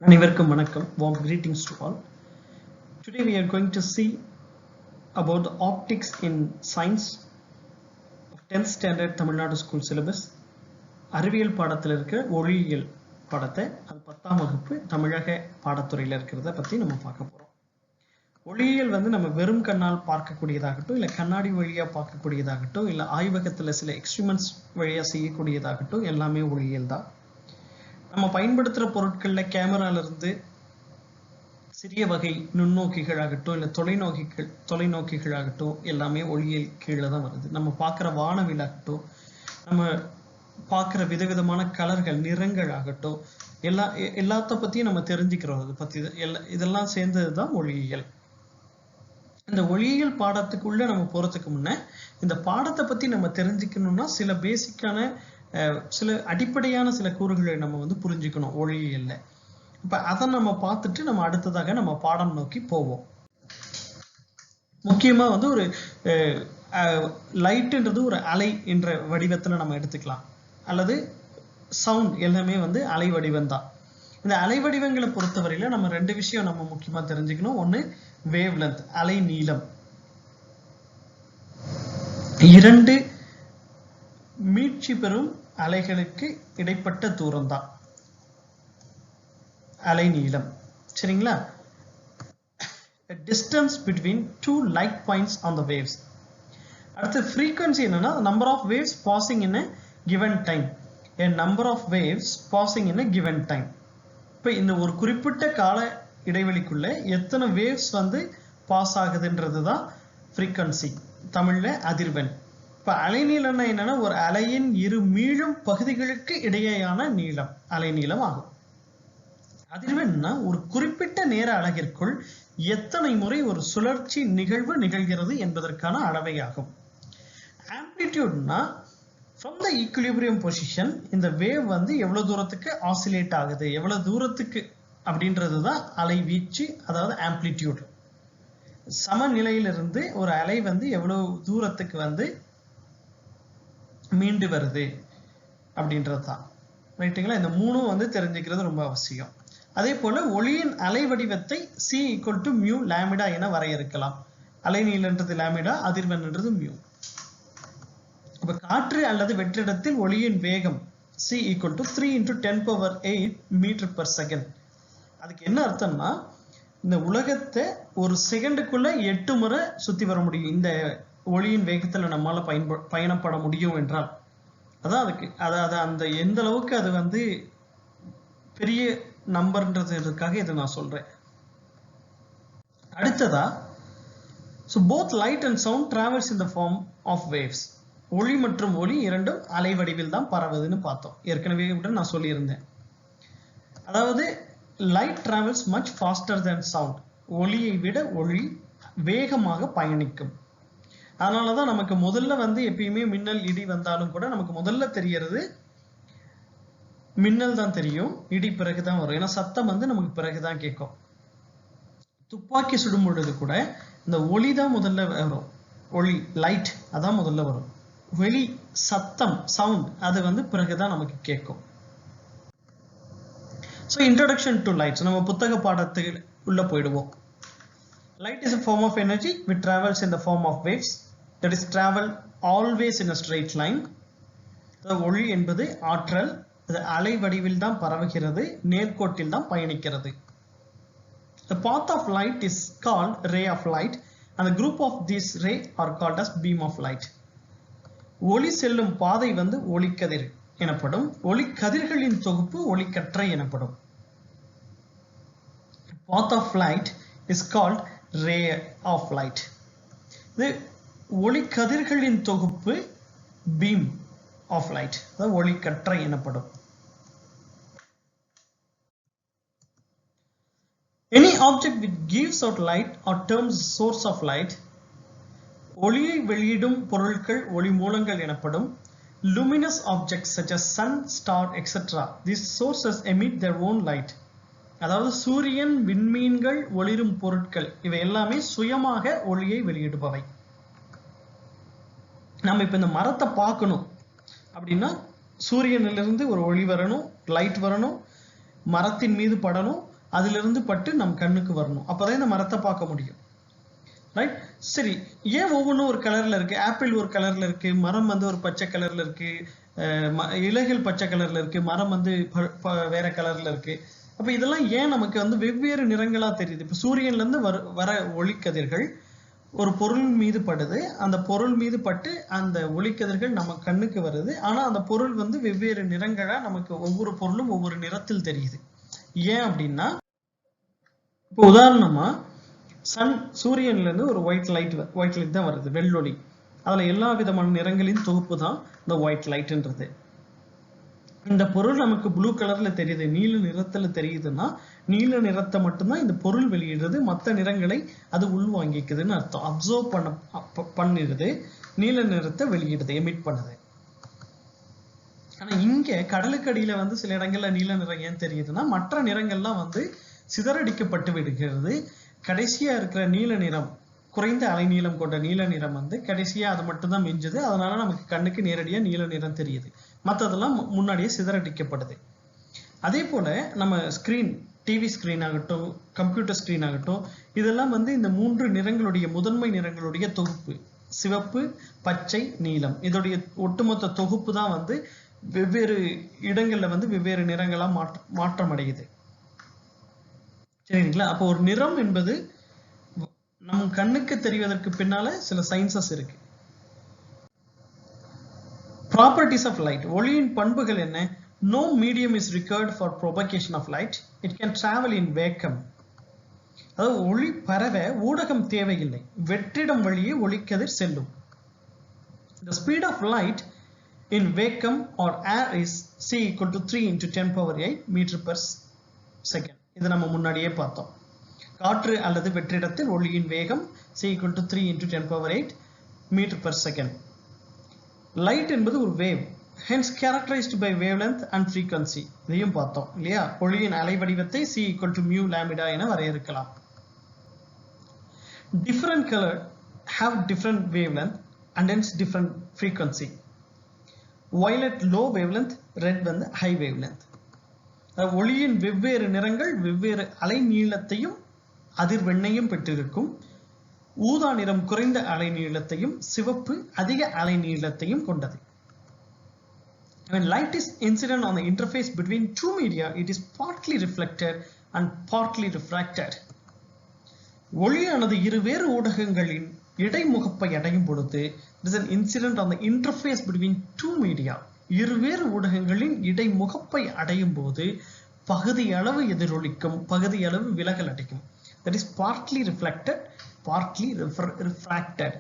அனைவருக்கும் வணக்கம். Warm greetings to all. Today we are going to see about the optics in science of 10th standard Tamil Nadu School syllabus. அறிவியல் பாடத்தில் இருக்கிற ஒளியியல் பாடத்தை அது 10ஆம் வகுப்பு தமிழக பாடத்துறையில் இருக்கிறத பற்றி நம்ம பார்க்க போகிறோம். ஒளியியல் நம்ம வெறும் கண்ணால் பார்க்கக்கூடியதாகட்டும், இல்லை கண்ணாடி வழியாக பார்க்கக்கூடியதாகட்டும், இல்லை ஆய்வகத்தில் சில எக்ஸ்பிரிமெண்ட்ஸ் வழியாக செய்யக்கூடியதாகட்டும், எல்லாமே ஒளியியல் தான். நம்ம பயன்படுத்துகிற பொருட்களில் கேமராலிருந்து சிறிய வகை நுண்ணோக்கிகளாகட்டும், இல்லை தொலைநோக்கிகளாகட்டும் எல்லாமே ஒளியியல் கீழே தான் வருது. நம்ம பார்க்குற வானவிலாகட்டும், நம்ம பார்க்குற விதவிதமான கலர்கள், நிறங்கள் ஆகட்டும், எல்லாத்த பற்றியும் நம்ம தெரிஞ்சுக்கிறோம். அதை பற்றி இதெல்லாம் சேர்ந்தது தான் ஒளியியல். இந்த ஒளியியல் பாடத்துக்குள்ளே நம்ம போகிறதுக்கு முன்னே இந்த பாடத்தை பற்றி நம்ம தெரிஞ்சுக்கணும்னா சில பேசிக்கான சில அடிப்படையான சில கூறுகளை நம்ம புரிஞ்சுக்கணும் ஒளியியல்ல. இப்ப அதை நம்ம பார்த்துட்டு நம்ம அடுத்ததாக நம்ம பாடம் நோக்கி போவோம். முக்கியமா ஒரு லைட்ன்றது ஒரு அலை என்ற வடிவத்துல நம்ம எடுத்துக்கலாம், அல்லது சவுண்ட் எல்லாமே அலை வடிவம் தான். இந்த அலை வடிவங்களை பொறுத்தவரையில நம்ம ரெண்டு விஷயம் நம்ம முக்கியமா தெரிஞ்சுக்கணும். ஒண்ணு வேவ் லென்த், அலை நீளம். இரண்டு மீட்சி பெறும் அலைகளுக்கு இடைப்பட்ட தூரம் தான் அலை நீளம். சரிங்களா? distance between two light points on the waves. அடுத்து frequency என்னன்னா number of waves passing in a given time. a number of waves passing in a given time. இப்போ இந்த ஒரு குறிப்பிட்ட கால இடைவெளிக்குள்ள எத்தனை waves பாஸ் ஆகுதுன்றது தான் frequency, தமிழ்ல அதிர்வெண். இப்ப அலைநீளம்னா என்னன்னா ஒரு அலையின் இரு மீளும் பகுதிகளுக்கு இடையேயான நீளம் அலைநீளம் ஆகும். அதிர்வெண்னா ஒரு குறிப்பிட்ட நேர அலகிற்குள் எத்தனை முறை ஒரு சுழற்சி நிகழ்வு நிகழ்கிறது என்பதற்கான அளவையாகும். ஆம்ப்ளிடியூட்னா ஃப்ரம் த ஈக்குலிபிரியம் பொசிஷன் இந்த வேவ் எவ்வளவு தூரத்துக்கு ஆசிலேட் ஆகுது, எவ்வளவு தூரத்துக்கு அப்படின்றது தான் அலை வீச்சு, அதாவது ஆம்ப்ளிடியூட். சமநிலையிலிருந்து ஒரு அலை எவ்வளவு தூரத்துக்கு மீண்டு வருது அப்படின்றது தான். ரைட்டுங்களா? இந்த மூணும் தெரிஞ்சுக்கிறது ரொம்ப அவசியம். அதே போல ஒளியின் அலை வடிவத்தை C = μ லாமிடா என வரையறுக்கலாம். அலை நீளன்றது லாமிடா, அதிர்வெண்ன்றது μ. அப்ப காற்று அல்லது வெற்றிடத்தில் ஒளியின் வேகம் C = 3 × 10⁸ மீட்டர்/செகண்ட். அதுக்கு என்ன அர்த்தம்னா இந்த உலகத்தை ஒரு செகண்டுக்குள்ள 8 முறை சுத்தி வர முடியும். இந்த ஒளியின் வேகத்துல நம்மால பயணப்பட முடியும் என்றால் அதான் அதுக்கு அந்த எந்த அளவுக்கு அது பெரிய நம்பர்ன்றதுக்காக இதை நான் சொல்றேன். அடுத்ததா, so both light and sound travels in the form of waves. ஒளி மற்றும் ஒளி இரண்டும் அலை வடிவில் தான் பரவுதுன்னு பார்த்தோம். ஏற்கனவே கூட நான் சொல்லியிருந்தேன். அதாவது light travels much faster than sound. ஒளியை விட ஒளி வேகமாக பயணிக்கும். அதனாலதான் நமக்கு முதல்ல எப்பயுமே மின்னல் இடி வந்தாலும் கூட நமக்கு முதல்ல தெரியறது மின்னல் தான் தெரியும், இடி பிறகுதான் வரும். ஏன்னா சத்தம் நமக்கு பிறகுதான் கேட்கும். துப்பாக்கி சுடும் பொழுது கூட இந்த ஒளி தான் முதல்ல வரும். ஒளி, லைட் அதான் முதல்ல வரும். வெளி சத்தம், சவுண்ட் அது பிறகுதான் நமக்கு கேட்கும். ஸோ இன்ட்ரோடக்ஷன் டு லைட், நம்ம புத்தக பாடத்துக்கு உள்ள போயிடுவோம். Light is a form of energy which travels in the form of waves, that is travel always in a straight line. ஒளி என்பது ஆற்றல், அது அலை வடிவில் தான் பரவுகிறது, நேர்கோட்டில் தான் பயணிக்கிறது. The path of light is called ray of light and the group of these ray are called as beam of light. ஒளி செல்லும் பாதை ஒளிக்கதிர் எனப்படும். ஒளிக்கதிர்களின் தொகுப்பு ஒளிக்கற்றை எனப்படும். Path of light is called ray of light. இது ஒளிக்கதிர்களின் தொகுப்பு beam of light, அதாவது ஒளிக்கற்றை எனப்படும். Any object which gives out light or terms source of light. ஒளியை வெளியிடும் பொருட்கள் ஒளி மூலங்கள் எனப்படும். Luminous objects such as sun, star, etc. These sources emit their own light. அதாவது சூரியன், விண்மீன்கள், ஒளிரும் பொருட்கள் இவை எல்லாமே சுயமாக ஒளியை வெளியிடுபவை. நம்ம இப்ப இந்த மரத்தை பார்க்கணும் அப்படின்னா சூரியனிலிருந்து ஒரு ஒளி வரணும், லைட் வரணும், மரத்தின் மீது படணும், அதிலிருந்து பட்டு நம் கண்ணுக்கு வரணும். அப்பதான் இந்த மரத்தை பார்க்க முடியும். ரைட்? சரி, ஏன் ஒவ்வொன்றும் ஒரு கலர்ல இருக்கு? ஆப்பிள் ஒரு கலர்ல இருக்கு, மரம் வந்து ஒரு பச்சை கலர்ல இருக்கு, இலைகள் பச்சை கலர்ல இருக்கு, மரம் வந்து வேற கலர்ல இருக்கு. அப்ப இதெல்லாம் ஏன் நமக்கு வந்து வெவ்வேறு நிறங்களா தெரியுது? இப்ப சூரியன்ல இருந்து வர ஒளிக்கதிர்கள் ஒரு பொருள் மீது படுது, அந்த பொருள் மீது பட்டு அந்த ஒளிக்கதிர்கள் நம்ம கண்ணுக்கு வருது. ஆனா அந்த பொருள் வந்து வெவ்வேறு நிறங்களா நமக்கு ஒவ்வொரு பொருளும் ஒவ்வொரு நிறத்தில் தெரியுது. ஏன் அப்படின்னா, இப்போ உதாரணமா சூரியன்ல இருந்து ஒரு ஒயிட் லைட் தான் வருது, வெள்ளொளி. அதுல எல்லா விதமான நிறங்களின் தொகுப்பு தான் இந்த ஒயிட் லைட்ன்றது. இந்த பொருள் நமக்கு ப்ளூ கலர்ல தெரியுது, நீல நிறத்துல தெரியுதுன்னா நீல நிறத்தை மட்டும்தான் இந்த பொருள் வெளியிடுறது, மற்ற நிறங்களை அது உள்வாங்கிக்குதுன்னு அர்த்தம். அப்சர்வ் பண்ணிடுது, நீல நிறத்தை வெளியிடுது, எமிட் பண்ணுது. ஆனா இங்க கடலுக்கு அடியில வந்து சில இடங்கள்ல நீல நிறம் ஏன் தெரியுதுன்னா மற்ற நிறங்கள்லாம் வந்து சிதறடிக்கப்பட்டு விடுகிறது. கடைசியா இருக்கிற நீல நிறம், குறைந்த அலைநீளம் கொண்ட நீல நிறம் வந்து கடைசியா அது மட்டும்தான் மிஞ்சுது. அதனால நமக்கு கண்ணுக்கு நேரடியா நீல நிறம் தெரியுது, மற்றதெல்லாம் முன்னாடியே சிதறடிக்கப்படுது. அதே போல நம்ம ஸ்கிரீன், டிவி ஸ்கிரீன் ஆகட்டும், கம்ப்யூட்டர் ஸ்கிரீன் ஆகட்டும், இதெல்லாம் வந்து இந்த 3 நிறங்களுடைய முதன்மை நிறங்களுடைய தொகுப்பு. சிவப்பு, பச்சை, நீலம், இதோடைய ஒட்டுமொத்த தொகுப்பு தான் வந்து வெவ்வேறு இடங்கள்ல வந்து வெவ்வேறு நிறங்களா மாற்றம் அடையுது. சரிங்களா? அப்போ ஒரு நிறம் என்பது நம் கண்ணுக்கு தெரிவதற்கு பின்னால சில சயின்சஸ் இருக்கு. ப்ராப்பர்ட்டிஸ் ஆஃப் லைட், ஒளியின் பண்புகள் என்ன? No medium is required for propagation of light. It can travel in vacuum. அதாவது ஒளி பரவ ஊடகம் தேவையில்லை, வெற்றிடம் வழியே ஒளிக்கதிர் செல்லும். The speed of light in vacuum or air is c equal to 3 into 10 power 8 meter per second. இது நம்ம முன்னாடியே பார்த்தோம். காற்று அல்லது வெற்றிடத்தில் ஒளியின் வேகம் c equal to 3 into 10 power 8 meter per second. Light என்பது ஒரு wave, hence characterized by wavelength and frequency. இதையும் பார்த்தோம் இல்லையா? ஒளியின் அலைவடிவத்தை c equal to mu lambda என வரையறுக்கலாம். Different color have different wavelength and hence different frequency. Violet low wavelength, red வந்து high wavelength. ஒளியின் வெவ்வேறு நிறங்கள் வெவ்வேறு அலை நீளத்தையும் அதிர்வெண்ணையும் பெற்றிருக்கும். ஊதா நிறம் குறைந்த அலை நீளத்தையும், சிவப்பு அதிக அலை நீளத்தையும் கொண்டது. When light is incident on the interface between two media, it is partly reflected and partly refracted. ஒளியானது இருவேறு ஊடகங்களின் இடைமுகப்பை அடையும் பொழுது, it is an incident on the interface between two media. இருவேறு ஊடகங்களின் இடைமுகப்பை அடையும் போது பகுதி அளவு எதிரொலிக்கும், பகுதி அளவு விலகல் அடைக்கும். That is partly reflected, partly refracted.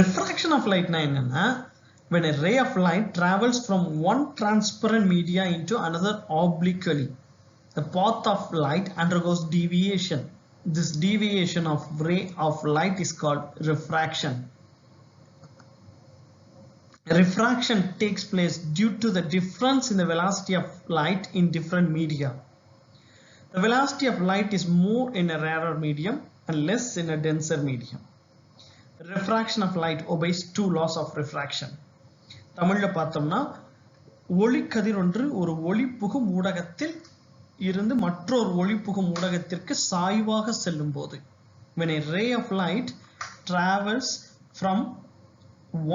Refraction of light na enna, when a ray of light travels from one transparent media into another obliquely, the path of light undergoes deviation. This deviation of ray of light is called refraction. Refraction takes place due to the difference in the velocity of light in different media. The velocity of light is more in a rarer medium and less in a denser medium. Refraction of light obeys two laws of refraction. தமிழ்ல பார்த்தோம்னா, ஒளி கதிர் ஒன்று ஒரு ஒளி புகும் ஊடகத்தில் இருந்து மற்றொரு ஒளி புகும் ஊடகத்திற்கு சாய்வாக செல்லும் போது, when a ray of light travels from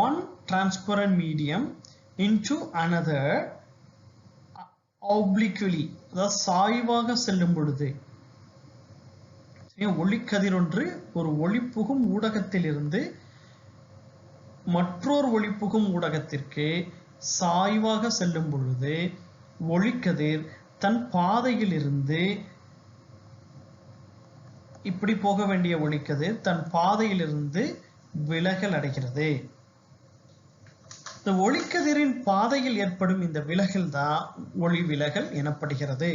one transparent medium into another obliquely, அதாவது சாய்வாக செல்லும் பொழுது, ஒளிக்கதிர் ஒன்று ஒரு ஒளி புகும் ஊடகத்தில் இருந்து மற்றொரு ஒளி புகும் ஊடகத்திற்கு சாய்வாக செல்லும் பொழுது ஒளிக்கதிர் தன் பாதையில் இருந்து, இப்படி போக வேண்டிய ஒளிக்கதிர் தன் பாதையிலிருந்து விலகல் அடைகிறது. இந்த ஒளிக்கதிரின் பாதையில் ஏற்படும் இந்த விலகல் தான் ஒளி விலகல் எனப்படுகிறது.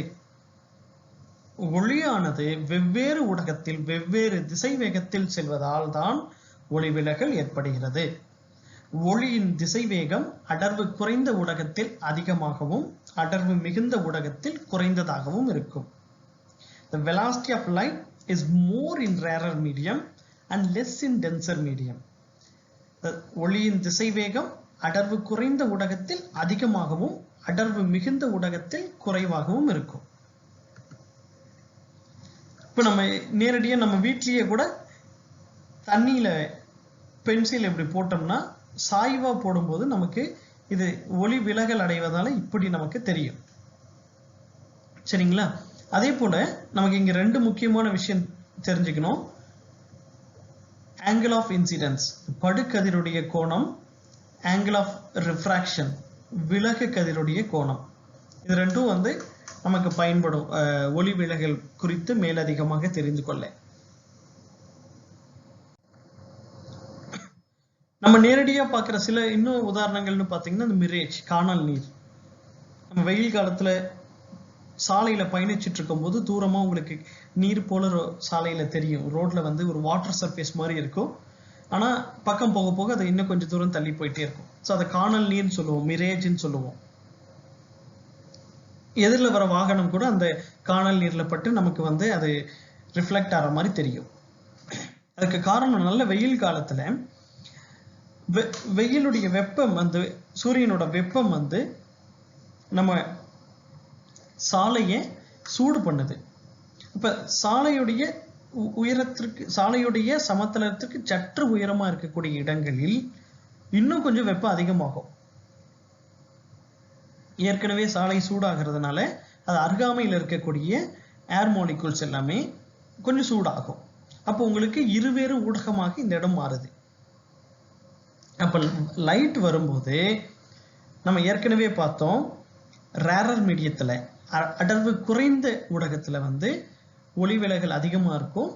ஒளியானது வெவ்வேறு ஊடகத்தில் வெவ்வேறு திசை வேகத்தில் செல்வதால் தான் ஒளி விலகல் ஏற்படுகிறது. ஒளியின் திசை வேகம் அடர்வு குறைந்த ஊடகத்தில் அதிகமாகவும் அடர்வு மிகுந்த ஊடகத்தில் குறைந்ததாகவும் இருக்கும். The velocity of light is more in rarer medium and less in denser medium. ஒளியின் திசை வேகம் அடர்வு குறைந்த ஊடகத்தில் அதிகமாகவும் அடர்வு மிகுந்த ஊடகத்தில் குறைவாகவும் இருக்கும். இப்போ நம்ம நேரடியா நம்ம வீட்லயே கூட தண்ணியில பென்சில் இப்படி போட்டோம்னா சாய்வா போடும்போது நமக்கு இது ஒளி விலகல் அடைவதால இப்படி நமக்கு தெரியும். சரிங்களா? அதே போல நமக்கு இங்க ரெண்டு முக்கியமான விஷயம் தெரிஞ்சுக்கணும். ஆங்கிள் ஆஃப் இன்சிடென்ஸ் படுகதிருடைய கோணம், ஆங்கிள் ஆஃப் ரிஃப்ராக்ஷன் விலகு கதிருடைய கோணம். இது ரெண்டும் வந்து நமக்கு பயன்படும் ஒளி விலகல் குறித்து மேலதிகமாக தெரிந்து கொள்ள. நம்ம நேரடியா பார்க்குற சில இன்னும் உதாரணங்கள்னு பார்த்தீங்கன்னா இந்த மிரேஜ் காணல் நீர். நம்ம வெயில் காலத்துல சாலையில பயணிச்சுட்டு இருக்கும் போது தூரமா உங்களுக்கு நீர் போல சாலையில தெரியும். ரோட்ல வந்து ஒரு வாட்டர் சர்ஃபேஸ் மாதிரி இருக்கும். ஆனா பக்கம் போக போக அது இன்னும் கொஞ்சம் தூரம் தள்ளி போயிட்டே இருக்கும். ஸோ அதை காணல் நீர்னு சொல்லுவோம், மிரேஜ்ன்னு சொல்லுவோம். எதிரில் வர வாகனம் கூட அந்த காணல் நீர்ல பட்டு நமக்கு வந்து அது ரிஃப்ளெக்ட் ஆகிற மாதிரி தெரியும். அதுக்கு காரணம் நல்ல வெயில் காலத்துல வெயிலுடைய வெப்பம் வந்து சூரியனோட வெப்பம் வந்து நம்ம சாலையை சூடு பண்ணுது. இப்ப சாலையுடைய உயரத்திற்கு சாலையுடைய சமதளத்திற்கு சற்று உயரமா இருக்கக்கூடிய இடங்களில் இன்னும் கொஞ்சம் வெப்பம் அதிகமாகும். ஏற்கனவே சாலை சூடாகிறதுனால அது அருகாமையில் இருக்கக்கூடிய ஏர் மாலிகூல்ஸ் எல்லாமே கொஞ்சம் சூடாகும். அப்போ உங்களுக்கு இருவேறு ஊடகமாக இந்த இடம் மாறுது. அப்ப லைட் வரும்போது நம்ம ஏற்கனவே பார்த்தோம், ரேரர் மீடியத்துல அடர்வு குறைந்த ஊடகத்துல வந்து ஒளி விலகல் அதிகமா இருக்கும்,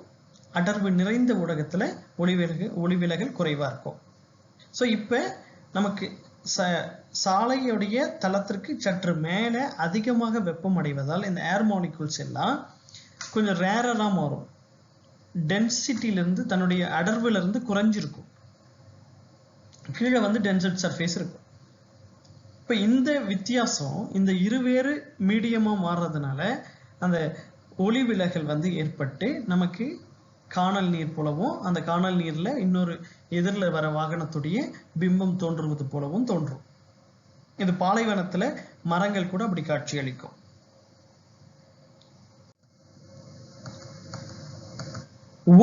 அடர்வு நிறைந்த ஊடகத்துல ஒளி விலகல் குறைவா இருக்கும். ஸோ இப்ப நமக்கு சாலையுடைய தளத்திற்கு சற்று மேல அதிகமாக வெப்பம் அடைவதால் இந்த ஏர் மாலிகூல்ஸ் எல்லாம் கொஞ்சம் ரேரரா மாறும். டென்சிட்டியிலிருந்து தன்னுடைய அடர்வுல இருந்து குறைஞ்சிருக்கும். கீழே வந்து டென்சட் சர்ஃபேஸ் இருக்கும். இப்ப இந்த வித்தியாசம் இந்த இருவேறு மீடியமா மாறுறதுனால அந்த ஒளி விலகல் வந்து ஏற்பட்டு நமக்கு காணல் நீர் போலவும் அந்த காணல் நீர்ல இன்னொரு எதிரில் வர வாகனத்துடைய பிம்பம் தோன்றுவது போலவும் தோன்றும். இது பாலைவனத்துல மரங்கள் கூட அப்படி காட்சி அளிக்கும்.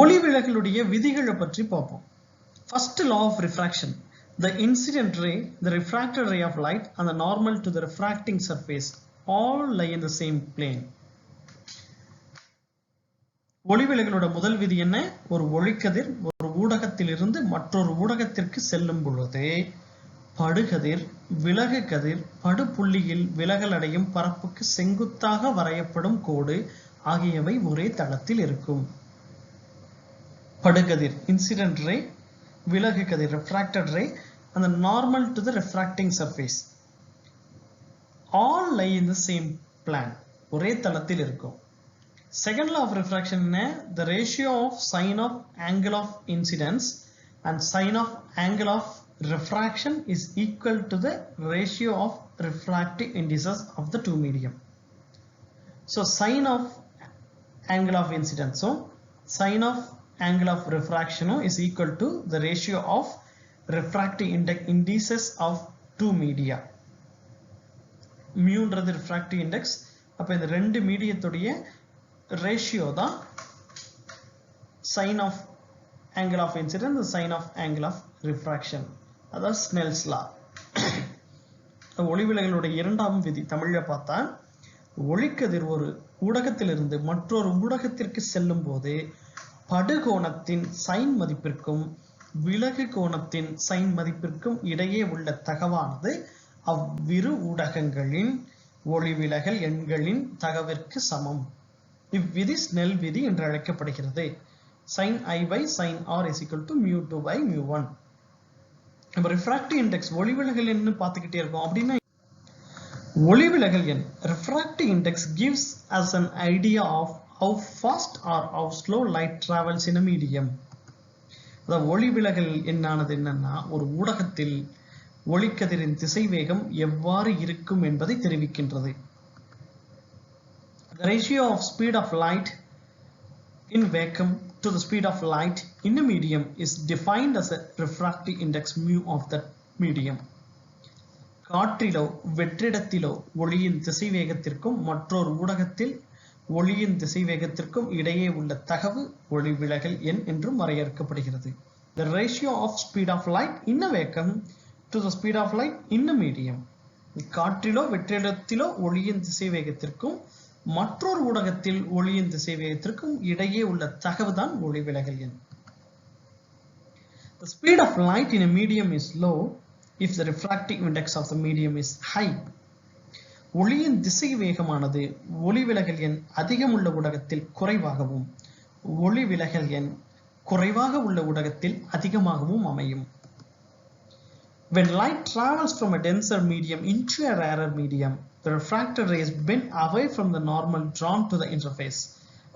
ஒளி விலகலுடைய விதிகளை பற்றி பார்ப்போம். First law of refraction. The incident ray, the refracted ray of light and the normal to the refracting surface all lie in the same plane. ஒளி விலகலோட முதல் விதி என்ன? ஒரு ஒளிக்கதிர் ஒரு ஊடகத்திலிருந்து மற்றொரு ஊடகத்திற்கு செல்லும் பொழுது படுகதிர் விலகு கதிர் படுபுள்ளியில் விலகல் அடையும் பரப்புக்கு செங்குத்தாக வரையப்படும் கோடு ஆகியவை ஒரே தளத்தில் இருக்கும். படுகதிர் இன்சிடென்ட் ரே, விலகு கதிர் refracted ray and the normal to the refracting surface all lie in the same plane. ஒரே தளத்தில் இருக்கும். Second law of refraction என்ன? The ratio of sine of angle of incidence and sine of angle of refraction is equal to the ratio of refractive indices of the two medium. So sine of angle of incidence, so sine of angle of refraction is equal to the ratio of refractive indices of two media. Mu ன்றது refractive index. அப்ப இந்த ரெண்டு மீடியத்துடைய ratio தான் sine of angle of incidence, sine of angle of refraction. அதாவது Snell's law. ஒளிவிலகலுடைய இரண்டாம் விதி தமிழ்ல பார்த்தா, ஒளிக்கதிர் ஒரு ஊடகத்திலிருந்து மற்றொரு ஊடகத்திற்கு செல்லும் போது படுகோணத்தின் சைன் மதிப்பிற்கும் விலகு கோணத்தின் சைன் மதிப்பிற்கும் இடையே உள்ள தகவானது அவ்விரு ஊடகங்களின் ஒளிவிலகல் எண்களின் தகவிற்கு சமம். இவ்விதி ஸ்னெல் விதி என்று அழைக்கப்படுகிறது. sin I by sin R is equal to mu2 by mu1. நம்ம refractive index ஒளிவிலகல் எண்ணு பார்த்துக்கிட்டே இருக்கோம். அப்படின்னா ஒளிவிலகல் எண் refractive index gives us an idea of how fast or how slow light travels in a medium. அதாவது ஒளிவிலகல் எண்ணானது என்னன்னா, ஒரு ஊடகத்தில் ஒளிக்கதிரின் திசைவேகம் எவ்வாறு இருக்கும் என்பதை தெரிவிக்கின்றது. The ratio of speed of light in vacuum to the speed of light in a medium is defined as a refractive index mu of that medium. காற்றிலோ வெற்றிடத்திலோ ஒளியின் திசைவேகத்திற்கும் மற்றொரு ஊடகத்தில் ஒளியின் திசைவேகத்திற்கும் இடையே உள்ள தகவு ஒளி விலகல் எண் என்றும் வரையறுக்கப்படுகிறது. The ratio of speed of light in a vacuum to the speed of light in a medium. காற்றிலோ வெற்றிடத்திலோ ஒளியின் திசைவேகத்திற்கும் மற்றொரு ஊடகத்தில் ஒளியின் திசைவேகத்திற்கும் இடையே உள்ள தகவுதான் ஒளி விலகல் எண். The speed of light in a medium is low if the refractive index of the medium is high. ஒளியின் திசைவேகமானது ஒளி விலகல் எண் அதிகம் உள்ள ஊடகத்தில் குறைவாகவும் ஒளி விலகல் எண் குறைவாக உள்ள ஊடகத்தில் அதிகமாகவும் அமையும். When light travels from a denser medium into a rarer medium, the refracted rays bend away from the normal drawn to the interface.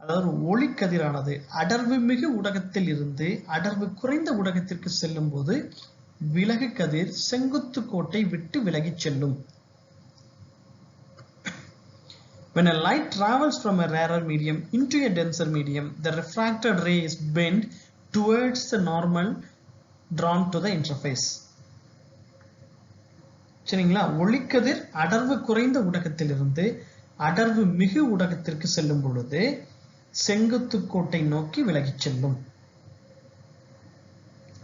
அதாவது ஒளி கதிரானது அடர்வு மிகு ஊடகத்தில் இருந்து அடர்வு குறைந்த ஊடகத்திற்கு செல்லும் போது விலகு கதிர் செங்குத்து கோட்டை விட்டு விலகிச் செல்லும். When a light travels from a rarer medium into a denser medium, the refracted ray is bent towards the normal drawn to the interface. சரிங்களா? ஒளிக்கதிர் அடர்வு குறைந்த ஊடகத்திலிருந்து அடர்வு மிகு ஊடகத்திற்கு செல்லும் பொழுது செங்குத்து கோட்டை நோக்கி விலகிச் செல்லும்.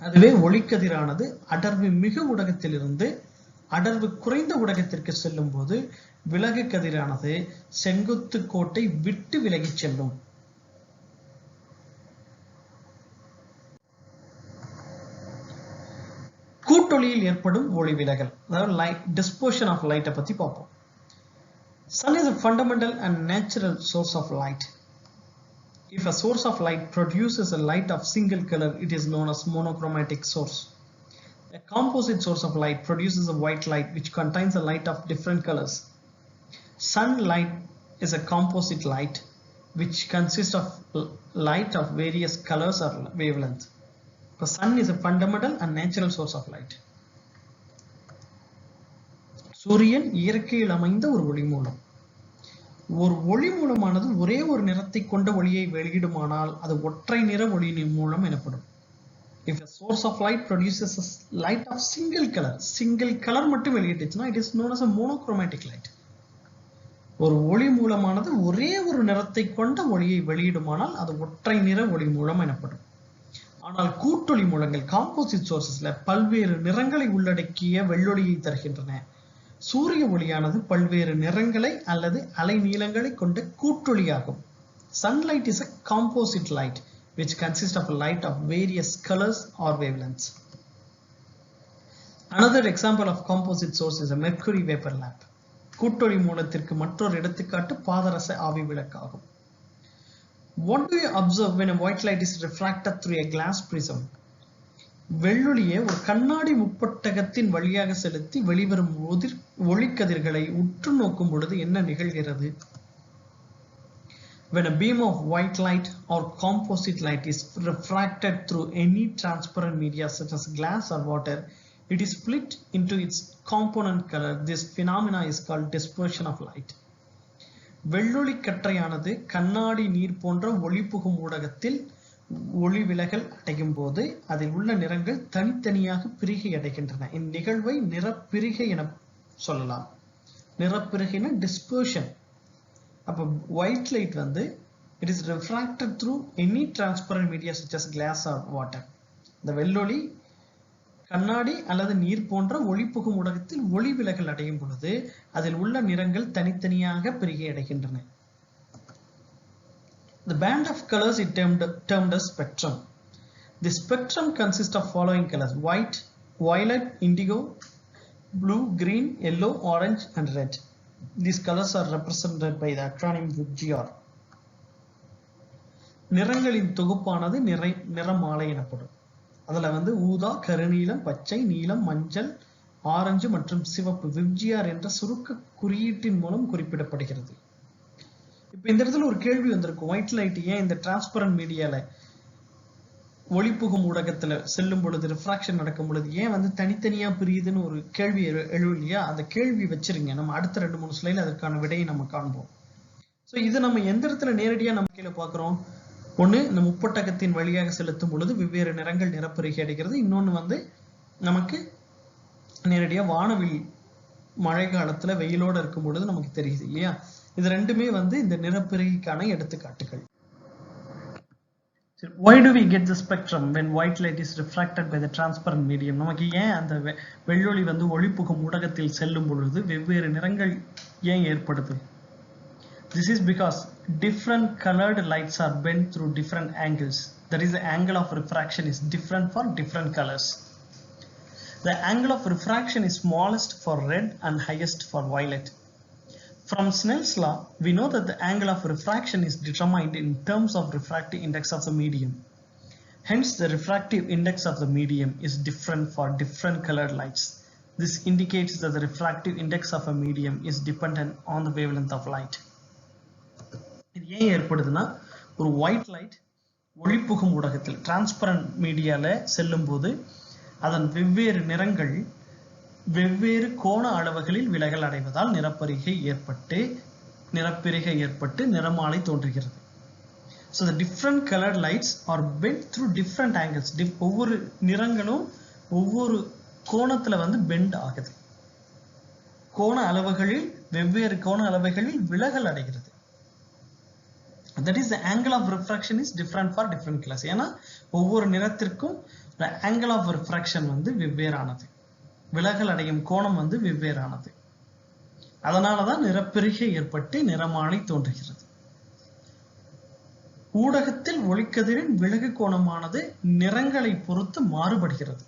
அதுவே ஒளிக்கதிரானது அடர்வு மிகு ஊடகத்திலிருந்து அடர்வு குறைந்த ஊடகத்திற்கு செல்லும் போது விலகு கதிரானது செங்குத்து கோட்டை விட்டு விலகிச் செல்லும். கூட்டொளியில் ஏற்படும் ஒளி விலகல், அதாவது லைட் டிஸ்பர்ஷன் ஆஃப் லைட்டை பத்தி பார்ப்போம். Sun is a fundamental and natural source of light. If a source of light produces a light of single color, it is known as monochromatic source. A composite source of light produces a white light which contains a light of different colors. Sunlight is a composite light which consists of light of various colors or wavelength. The sun is a fundamental and natural source of light. சூரியன் இயற்கையில் அமைந்த ஒரு ஒளி மூலம். ஒரு ஒளி மூலமானது ஒரே ஒரு நிறத்தை கொண்ட ஒளியை வெளியிடுமானால் அது ஒற்றை நிற ஒளியின் மூலம் எனப்படும். If a source of light produces a light of single color மட்டும் வெளியிட்டுச்சுன்னா it is known as a monochromatic light. ஒரு ஒளி மூலமானது ஒரே ஒரு நிறத்தை கொண்ட ஒளியை வெளியிடுமானால் அது ஒற்றை நிற ஒளி மூலம் எனப்படும். ஆனால் கூட்டொளி மூலங்கள் காம்போசிட் சோர்சஸ்ல பல்வேறு நிறங்களை உள்ளடக்கிய வெள்ளொளியை தருகின்றன. சூரிய ஒளியானது பல்வேறு நிறங்களை அல்லது அலை நீளங்களை கொண்ட கூட்டொளியாகும். Sunlight is a composite light which consists of a light of various colors or wavelengths. Another example of composite source is a mercury vapor lamp. கூட்டொளி மூலத்திற்கு மற்றொரு எடுத்துக்காட்டு பாதரச ஆவி விளக்காகும். What do you observe when a white light is refracted through a glass prism? வெள்ளொளியை ஒரு கண்ணாடி முப்பட்டகத்தின் வழியாக செலுத்தி வெளிவரும் ஒளிக்கதிர்களை உற்று நோக்கும் பொழுது என்ன நிகழ்கிறது? When a beam of white light or composite light is refracted through any transparent media such as glass or water, it is split into its component color. This phenomena is called dispersion of light. வெள்ளொளி கற்றையானது கண்ணாடி நீர் போன்ற ஒளி புகும் ஊடகத்தில் ஒளி விலகல் அடையும் போது அதில் உள்ள நிறங்கள் தனித்தனியாக பிரிகை அடைகின்றன. இந்நிகழ்வை நிறப்பிரிகை என சொல்லலாம். நிறப்பிரிகைனா டிஸ்பர்ஷன். அப்ப ஒயிட் லைட் வந்து it is refracted through any transparent media such as glass or water. இந்த வெள்ளொளி கண்ணாடி அல்லது நீர் போன்ற ஒளி புகும் ஊடகத்தில் ஒளி விலகல் அடையும் பொழுது அதில் உள்ள நிறங்கள் தனித்தனியாக பிரிகை அடைகின்றன. The band of colors is termed as spectrum. The spectrum consists of following colors: white, violet, indigo, blue, green, yellow, orange, and red. These colors are represented by the acronym VGR. நிறங்களின் தொகுப்பானது நிறமாலை எனப்படும். அதுல வந்து ஊதா, கருநீலம், பச்சை, நீலம், மஞ்சள், orange மற்றும் சிவப்பு VGR என்ற சுருக்க குறியீட்டின் மூலம் குறிப்பிடப்படுகிறது. இப்ப இந்த இடத்துல ஒரு கேள்வி வந்திருக்கும், ஒயிட் லைட் ஏன் இந்த டிரான்ஸ்பரண்ட் மீடியால ஒளி புகும் ஊடகத்துல செல்லும் பொழுது ரிஃப்ராக்ஷன் நடக்கும் பொழுது ஏன் வந்து தனித்தனியா பிரியுதுன்னு ஒரு கேள்வி எழுவும் இல்லையா? அந்த கேள்வி வச்சிருங்க, நம்ம அடுத்த 2-3 ஸ்லைட்ல அதற்கான விடையை நம்ம காண்போம். ஸோ இது நம்ம எந்த இடத்துல நேரடியா நம்ம கீழே பாக்குறோம்? ஒண்ணு இந்த முப்பட்டகத்தின் வழியாக செலுத்தும் பொழுது வெவ்வேறு நிறங்கள் நிறப்பிரிகை அடைகிறது. இன்னொன்னு வந்து நமக்கு நேரடியா வானவில் மழை காலத்துல வெயிலோட இருக்கும் பொழுது நமக்கு தெரியுது இல்லையா? இது ரெண்டுமே வந்து இந்த நிறப்பிரிகைக்கான எடுத்துக்காட்டுகள். Why do we get the spectrum when white light is refracted by the transparent medium? நமக்கு ஏன் அந்த வெள்ளொளி வந்து ஒளிப்புகும் ஊடகத்தில் செல்லும் பொழுது வெவ்வேறு நிறங்கள் ஏன் ஏற்படுது? This is because different colored lights are bent through different angles. That is, the angle of refraction is different for different colors. The angle of refraction is smallest for red and highest for violet. From Snell's law, we know that the angle of refraction is determined in terms of refractive index of the medium. Hence, the refractive index of the medium is different for different colored lights. This indicates that the refractive index of a medium is dependent on the wavelength of light. இது ஏன் ஏற்படுதுன்னா, ஒரு white light ஒளிப்புகும் ஊடகத்தில் transparent மீடியால செல்லும் போது அதன் வெவ்வேறு நிறங்கள் வெவ்வேறு கோண அளவுகளில் விலகல் அடைவதால் நிறப்பிரிகை ஏற்பட்டு நிறமாலை தோன்றுகிறது. So the different colored lights are bent through different angles. ஒவ்வொரு நிறங்களும் ஒவ்வொரு கோணத்துல வந்து பெண்ட் ஆகுது. வெவ்வேறு கோண அளவுகளில் விலகல் அடைகிறது. That is, the angle of refraction is different for different colors. ஏன்னா ஒவ்வொரு நிறத்திற்கும் the angle of refraction வந்து வெவ்வேறானது, விலகல் அடையும் கோணம் வந்து வெவ்வேறானது. அதனாலதான் நிறப்பிரிகை ஏற்பட்டு நிறமாலை தோன்றுகிறது. ஊடகத்தில் ஒளிக்கதிரின் விலகு கோணமானது நிறங்களை பொறுத்து மாறுபடுகிறது.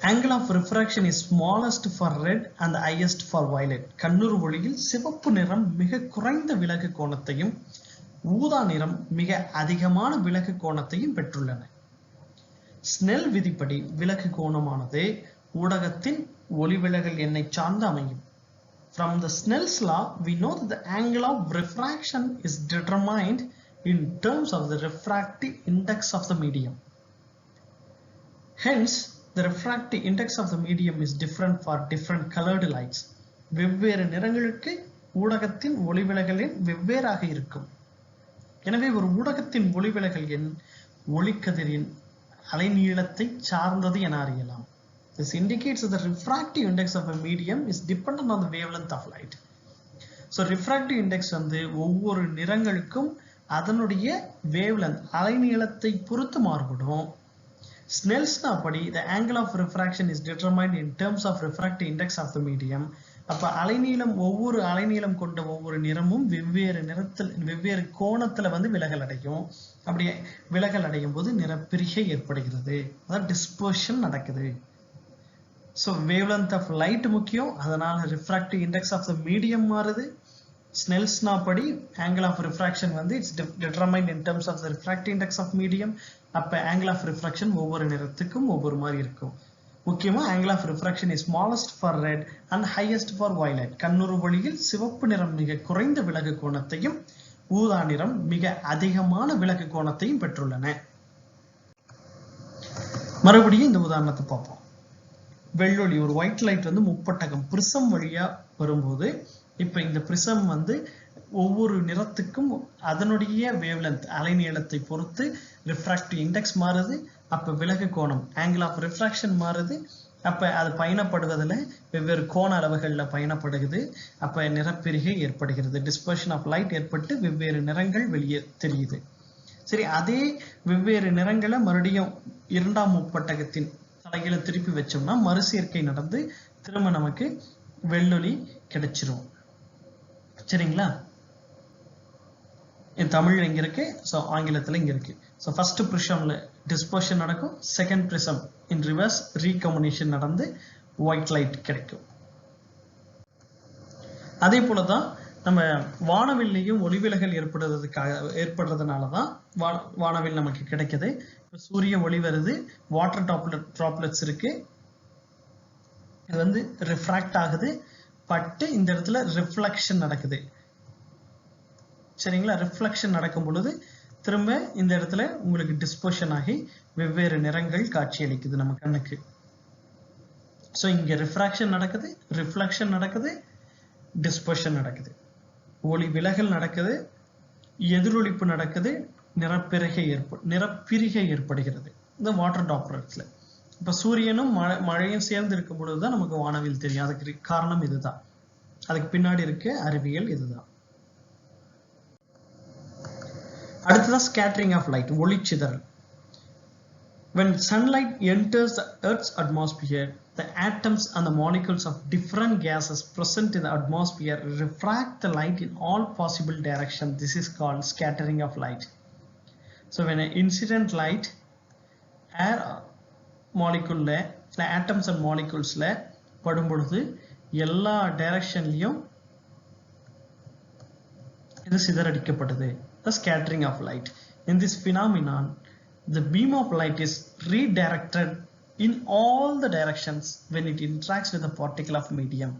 Angle of refraction is smallest for red and highest for violet. கண்ணுறு ஒளியில் சிவப்பு நிறம் மிக குறைந்த விலகு கோணத்தையும் ஊதா நிறம் மிக அதிகமான விலகு கோணத்தையும் பெற்றுள்ளன. ஸ்னெல் விதிப்படி விலகு கோணமானது ஊடகத்தின் ஒளிவிலகல் எண்ணை சார்ந்து அமையும். From the Snell's law, we know that the angle of refraction is determined in terms of the refractive index of the medium. Hence, the refractive index of the medium is different for different colored lights. வெவ்வேறு நிறங்களுக்கு ஊடகத்தின் ஒளிவிலகல் எண் வெவ்வேறாக இருக்கும். எனவே ஒரு ஊடகத்தின் ஒளிவிலகல் எண் ஒளிக்கதிரின் அலைநீளத்தை சார்ந்தது என அறியலாம். This indicates that the refractive index of a medium is dependent on the wavelength of light. So refractive index வந்து ஒவ்வொரு நிறங்களுக்கும் அதனுடைய wavelength அலைநீளத்தை பொறுத்து மாறுபடும். Snell's law படி the angle of refraction is determined in terms of refractive index of the medium. அப்ப ஒவ்வொரு அலைநீளம் கொண்ட ஒவ்வொரு நிறமும் வெவ்வேறு கோணத்துல வந்து விலகல் அடையும். அப்படி விலகல் அடையும் போது நிறப்பிரிகை ஏற்படுகிறது, அதாவது டிஸ்பர்ஷன் நடக்குது. So wavelength of light முக்கியம், அதனால refractive index of the medium மாறுது. Snell's law படி angle of refraction வந்து it's determined in terms of the refractive index of medium. அப்ப angle of refraction ஒவ்வொரு நிறத்துக்கும் ஒவ்வொரு மாதிரி இருக்கும். முக்கியமா angle of refraction is smallest for red and highest for violet. கண்ணுறு ஒளியில் சிவப்பு நிறம் மிக குறைந்த விலகு கோணத்தையும் ஊதா நிறம் மிக அதிகமான விலகு கோணத்தையும் பெற்றுள்ளன. மறுபடியும் இந்த உதாரணத்தை பார்ப்போம். வெள்ளொளி ஒரு ஒயிட் லைட் வந்து முப்பட்டகம் பிரிசம் வழியா வரும்போது இப்ப இந்த பிரிசம் வந்து ஒவ்வொரு நிறத்துக்கும் அதனுடைய வேவ்லென்த் அலைநீளத்தை பொறுத்து ரிஃப்ராக்டிவ் இண்டெக்ஸ் மாறுது. அப்ப விலகு கோணம் ஆங்கிள் ஆஃப் ரிஃப்ராக்ஷன் மாறுது. அப்ப அது பயணப்படுவதில் வெவ்வேறு கோண அளவுகள்ல பயணப்படுகிறது. அப்ப நிறப்பிரிகை ஏற்படுகிறது, டிஸ்பர்ஷன் ஆஃப் லைட் ஏற்பட்டு வெவ்வேறு நிறங்கள் வெளியே தெரியுது. சரி, அதே வெவ்வேறு நிறங்களை மறுபடியும் இரண்டாம் முப்பட்டகத்தின் தலைகீழ திருப்பி வச்சோம்னா மறுசேர்க்கை நடந்து திரும்ப நமக்கு வெள்ளொளி கிடைச்சிரும். சரிங்களா? தமிழ்ல இங்க இருக்கு, சோ ஆங்கிலத்துல இங்க இருக்கு. சோ ஃபர்ஸ்ட் பிரிசம்ல டிஸ்பர்ஷன் நடக்கும், செகண்ட் பிரிசம் இன் ரிவர்ஸ் ரீகம்பினேஷன் நடந்து ஒயிட் லைட் கிடைக்கும். அதே போலதான் நம்ம வானவில்லையும் ஒளிவிலகல் ஏற்படுறதுனாலதான் வானவில் நமக்கு கிடைக்குது. இப்ப சூரிய ஒளி வருது, வாட்டர் டிராப்லெட்ஸ் இருக்கு, இது வந்து ரிஃப்ராக்ட் ஆகுது, பட்டு இந்த இடத்துல ரிஃப்ளெக்ஷன் நடக்குது. சரிங்களா? ரிஃப்ளெக்ஷன் நடக்கும் பொழுது திரும்ப இந்த இடத்துல உங்களுக்கு டிஸ்பர்ஷன் ஆகி வெவ்வேறு நிறங்கள் காட்சி அளிக்குது நம்ம கண்ணுக்கு. சோ இங்க ரிஃப்ராக்ஷன் நடக்குது, ரிஃப்ளெக்ஷன் நடக்குது, டிஸ்பர்ஷன் நடக்குது, ஒளி விலகல் நடக்குது, எதிரொலிப்பு நடக்குது, நிறப்பிரிகை ஏற்படுகிறது இந்த வாட்டர் டிராப்லெட்ஸ்ல. இப்ப சூரியனும் மழையும் சேர்ந்து இருக்கும் பொழுதுதான் நமக்கு வானவில் தெரியும். அதுக்கு காரணம் இதுதான். அதுக்கு பின்னாடி இருக்க அறிவியல் இதுதான். அடுத்ததா scattering of light, ஒளிச்சிதறல். When sunlight enters the Earth's atmosphere, the atoms and the molecules of different gases present in the atmosphere refract the light in all possible directions. This is called scattering of light. So when an incident light air molecule atoms and molecules படும் பொழுது எல்லா டைரக்ஷன்லயும் இது சிதறடிக்கப்படுது. The scattering of light. In this phenomenon, the beam of light is redirected in all the directions when it interacts with a particle of medium.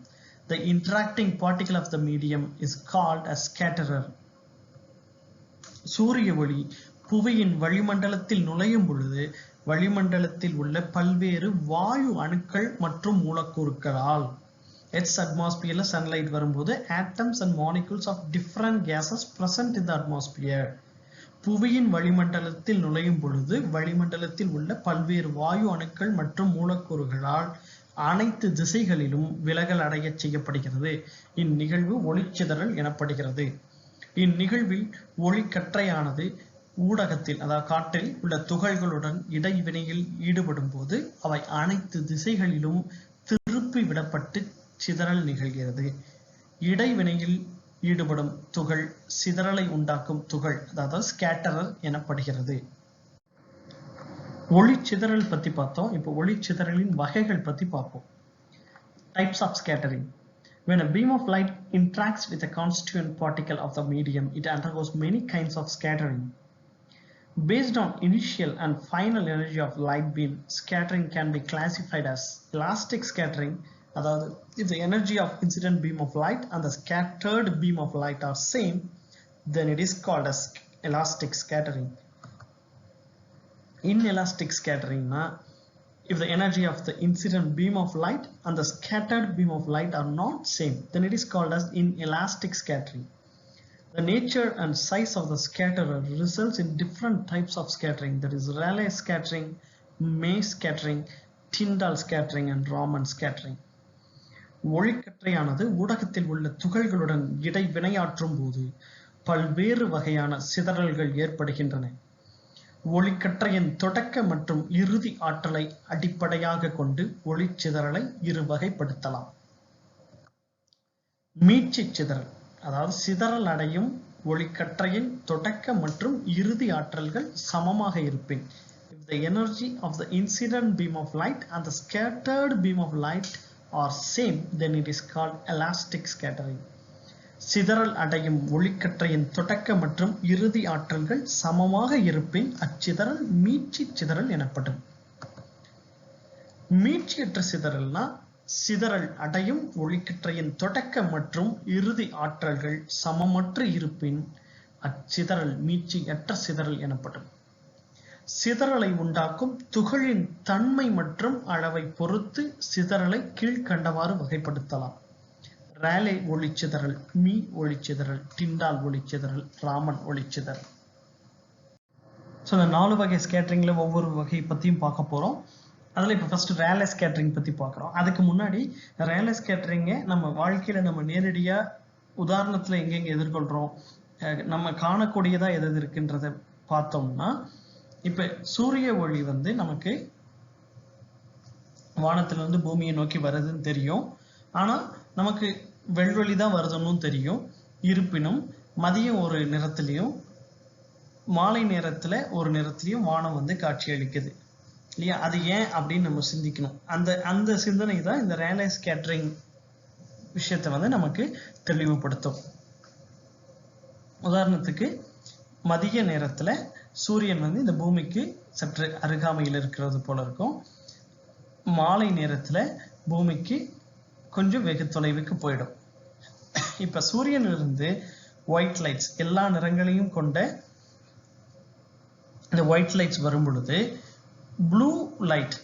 The interacting particle of the medium is called a scatterer. சூரிய ஒளி புவியின் வளிமண்டலத்தில் நுழையும் பொழுது வளிமண்டலத்தில் உள்ள பல்வேறு வாயு அணுக்கள் மற்றும் மூலக்கூறுகளால் Earth's atmosphere sunlight வரும்போது atoms and molecules of different gases present in the atmosphere. புவியின் வளிமண்டலத்தில் நுழையும் பொழுது வளிமண்டலத்தில் உள்ள பல்வேறு வாயு அணுக்கள் மற்றும் மூலக்கூறுகளால் அனைத்து திசைகளிலும் விலகல் அடைய செய்யப்படுகிறது. இந்நிகழ்வு ஒளிச்சிதறல் எனப்படுகிறது. இந்நிகழ்வில் ஒளிக்கற்றையானது ஊடகத்தில் அதாவது காற்றில் உள்ள துகள்களுடன் இடைவினையில் ஈடுபடும் போது அவை அனைத்து திசைகளிலும் திருப்பி விடப்பட்டு சிதறல் நிகழ்கிறது. இடைவினையில் ஈடுபடும் துகள் சிதறலை உண்டாக்கும் துகள் அதாவது ஸ்கேட்டரர் எனப்படுகிறது. ஒளிச்சிதறல் பத்தி பார்த்தோம். இப்போ ஒளிச்சிதறலின் வகைகள் பத்தி பார்ப்போம். Types of scattering. When a beam of light interacts with a constituent particle of the medium, it undergoes many kinds of scattering. Based on initial and final energy of light beam, scattering can be classified as elastic scattering. That if the energy of incident beam of light and the scattered beam of light are same, then it is called as elastic scattering. Inelastic scattering, if the energy of the incident beam of light and the scattered beam of light are not same, then it is called as inelastic scattering. The nature and size of the scatterer results in different types of scattering, that is Rayleigh scattering, May scattering, Tyndall scattering and Raman scattering. ஒளிக்கற்றையானது ஊடகத்தில் உள்ள துகள்களுடன் இடைவினையாற்றும் போது பல்வேறு வகையான சிதறல்கள் ஏற்படுகின்றன. ஒளிக்கற்றையின் தொடக்க மற்றும் இறுதி ஆற்றலை அடிப்படையாக கொண்டு ஒளிச்சிதறலை இரு வகைப்படுத்தலாம். மீட்சி சிதறல், அதாவது சிதறல் அடையும் ஒளிக்கற்றையின் தொடக்க மற்றும் இறுதி ஆற்றல்கள் சமமாக இருப்பின், if the energy of the incident beam of light and the scattered beam of light are same, then it is called elastic scattering. சிதறல் அடையும் ஒளிக்கற்றையின் தொடக்க மற்றும் இறுதி ஆற்றல்கள் சமமாக இருப்பின் அச்சிதறல் மீட்சி சிதறல் எனப்படும். மீட்சியற்ற சிதறல்னா சிதறல் அடையும் ஒளிக்கற்றையின் தொடக்க மற்றும் இறுதி ஆற்றல்கள் சமமற்று இருப்பின் அச்சிதறல் மீட்சியற்ற சிதறல் எனப்படும். சிதறலை உண்டாக்கும் துகளின் தன்மை மற்றும் அளவை பொறுத்து சிதறலை கீழ்கண்டவாறு வகைப்படுத்தலாம். ரேலே ஒளிச்சிதறல், மீ ஒளிச்சிதறல், டிண்டால் ஒளிச்சிதறல், ராமன் ஒளிச்சிதறல். ஸோ இந்த 4 வகை ஸ்கேட்டரிங்ல ஒவ்வொரு வகை பத்தியும் பார்க்க போறோம். அதில் இப்போ ஃபர்ஸ்ட் ரேலே ஸ்கேட்டரிங் பத்தி பார்க்குறோம். அதுக்கு முன்னாடி ரேலே ஸ்கேட்டரிங்கை நம்ம வாழ்க்கையில நம்ம நேரடியா உதாரணத்துல எங்கெங்க எதிர்கொள்றோம், நம்ம காணக்கூடியதா எது இருக்குன்றத பார்த்தோம்னா, இப்ப சூரிய ஒளி நமக்கு வானத்திலிருந்து பூமியை நோக்கி வருதுன்னு தெரியும். ஆனா நமக்கு வெள்வெளி தான் வருதுன்னு தெரியும். இருப்பினும் மதியம் ஒரு நிறத்திலையும் மாலை நேரத்துல ஒரு நிறத்திலையும் வானம் காட்சி அளிக்குது இல்லையா? அது ஏன் அப்படின்னு நம்ம சிந்திக்கணும். அந்த சிந்தனை தான் இந்த ரேலே ஸ்கேட்டரிங் விஷயத்தை நமக்கு தெளிவுபடுத்தும். உதாரணத்துக்கு மதிய நேரத்துல சூரியன் இந்த பூமிக்கு சற்று அருகாமையில் இருக்கிறது போல இருக்கும். மாலை நேரத்துல பூமிக்கு கொஞ்சம் வெகு தொலைவுக்கு போயிடும். இப்ப சூரியனிலிருந்து ஒயிட் லைட்ஸ், எல்லா நிறங்களையும் கொண்ட இந்த ஒயிட் லைட்ஸ் வரும் பொழுது ப்ளூ லைட்,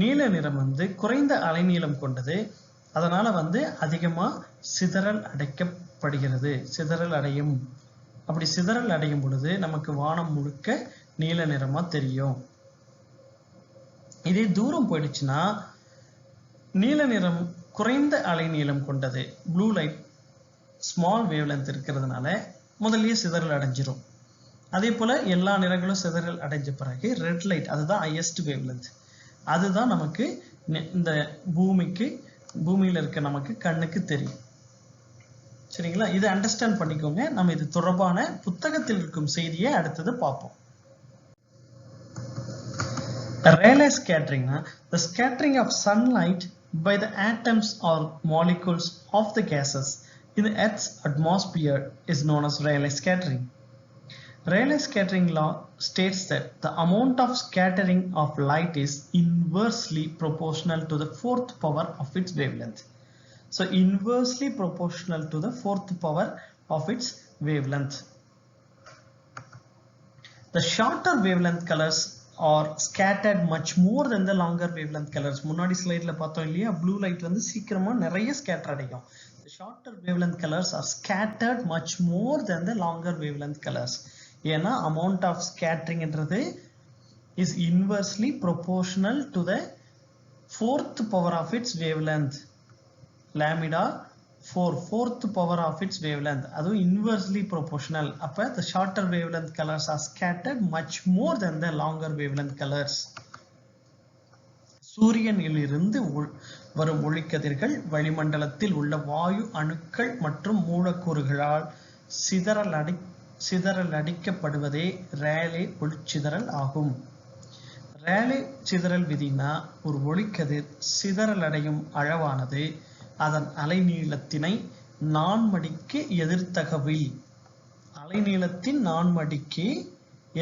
நீல நிறம் குறைந்த அலைநீளம் கொண்டது. அதனால அதிகமா சிதறல் அடைக்கப்படுகிறது, சிதறல் அடையும். அப்படி சிதறல் அடையும் பொழுது நமக்கு வானம் முழுக்க நீல நிறமா தெரியும். இதே தூரம் போயிடுச்சுன்னா நீல நிறம் குறைந்த அலைநீளம் கொண்டது. ப்ளூ லைட் ஸ்மால் வேவ்லென்த் இருக்கிறதுனால முதல்லயே சிதறல் அடைஞ்சிரும். அதே போல எல்லா நிறங்களும் சிதறல் அடைஞ்ச பிறகு ரெட் லைட், அதுதான் ஹையஸ்ட் வேவ்லென்த், அதுதான் நமக்கு இந்த பூமியில இருக்க நமக்கு கண்ணுக்கு தெரியும். சரிங்களா? இதை அண்டர்ஸ்டாண்ட் பண்ணிக்கோங்க. நம்ம இது தொடர்பான புத்தகத்தில் இருக்கும் செய்தியை அடுத்தது பார்ப்போம். Rayleigh scattering, the scattering of sunlight by the atoms or molecules of the gases in the Earth's atmosphere is known as Rayleigh scattering. Rayleigh scattering law states that the amount of scattering of light is inversely proportional to the fourth power of its wavelength. So inversely proportional to the fourth power of its wavelength. The shorter wavelength colors are scattered much more than the longer wavelength colors. முன்னாடி ஸ்லைட்ல பார்த்தோம் இல்லையா, blue light வந்து சீக்கிரமா நிறைய scatter அடையும். The shorter wavelength colors are scattered much more than the longer wavelength colors. ஏன்னா amount of scattering என்றது is inversely proportional to the fourth power of its wavelength. Lambda 4 fourth power of its wavelength, அதுவும் inversely proportional. அப்ப the shorter wavelength colors are scattered much more than the longer wavelength colors. சூரியனில் இருந்து வரும் ஒளிக்கதிர்கள் வளிமண்டலத்தில் உள்ள வாயு அணுக்கள் மற்றும் மூலக்கூறுகளால் சிதறலடிக்கப்படுவதே ரேலே ஒளிச்சிதறல் ஆகும். ரேலே சிதறல் விதினா ஒரு ஒளிக்கதிர் சிதறலடையும் அளவானது அதன் அலைநீளத்தினை நான்மடிக்கு எதிர்த்தகவில், அலைநீளத்தின் நான்மடிக்கு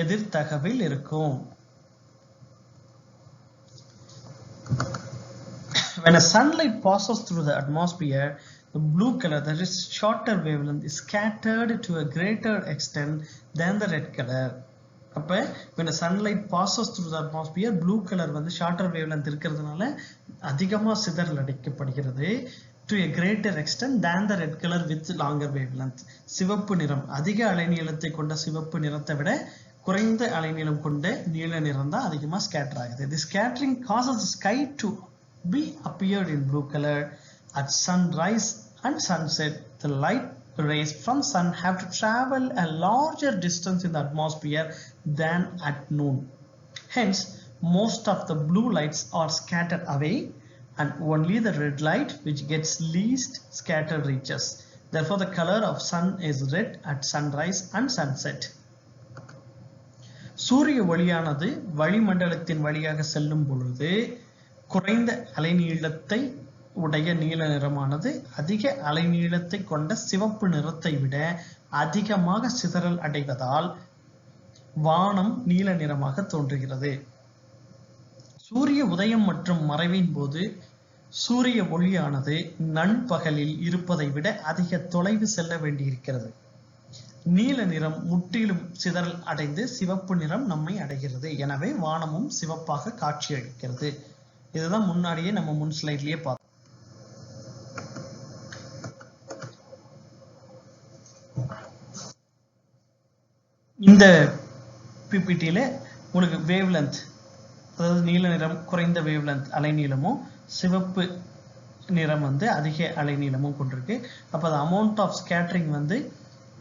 எதிர்த்தகவில் இருக்கும். When a sunlight passes through the atmosphere, the blue color, that is shorter wavelength, is scattered to a greater extent than the red color. அப்ப when a sunlight passes through the atmosphere, blue color வந்து shorter wavelength இருக்கிறதுனால அதிகமா சிதறல் அடிக்கப்படுகிறது. To a greater extent than the red color with longer wavelength. சிவப்பு நிறம், அதிக அலைநீளத்தை கொண்ட சிவப்பு நிறத்தை விட குறைந்த அலைநீளம் கொண்ட நீல நிறம் தான் அதிகமா ஸ்கேட்டர் ஆகுது. The scattering causes the sky to be appeared in blue color at sunrise and sunset. The light rays from sun have to travel a larger distance in the atmosphere than at noon. Hence, most of the blue lights are scattered away and only the red light, which gets least scattered, reaches. Therefore, the color of sun is red at sunrise and sunset. சூரிய ஒளியானது வளிமண்டலத்தின் வழியாக செல்லும் பொழுது குறைந்த அலைநீளத்தை உடைய நீல நிறமானது அதிக அலைநீளத்தை கொண்ட சிவப்பு நிறத்தை விட அதிகமாக சிதறல் அடைவதால் வானம் நீல நிறமாக தோன்றுகிறது. சூரிய உதயம் மற்றும் மறைவின் போது சூரிய ஒளியானது நண்பகலில் இருப்பதை விட அதிக தொலைவு செல்ல வேண்டியிருக்கிறது. நீல நிறம் முற்றிலும் சிதறல் அடைந்து சிவப்பு நிறம் நம்மை அடைகிறது. எனவே வானமும் சிவப்பாக காட்சியளிக்கிறது. இதுதான் முன்னாடியே நம்ம முன் ஸ்லைட்லயே பார்த்தோம். இந்த பிபிடியில உங்களுக்கு வேவ்லென்த், அதாவது நீல நிறம் குறைந்த வேவ்லென்த் அலைநீளமும் சிவப்பு நிறம் வந்து அதிக அலைநீளமும் கொண்டிருக்கு. அப்ப அது அமௌண்ட் ஆஃப் ஸ்கேட்டரிங் வந்து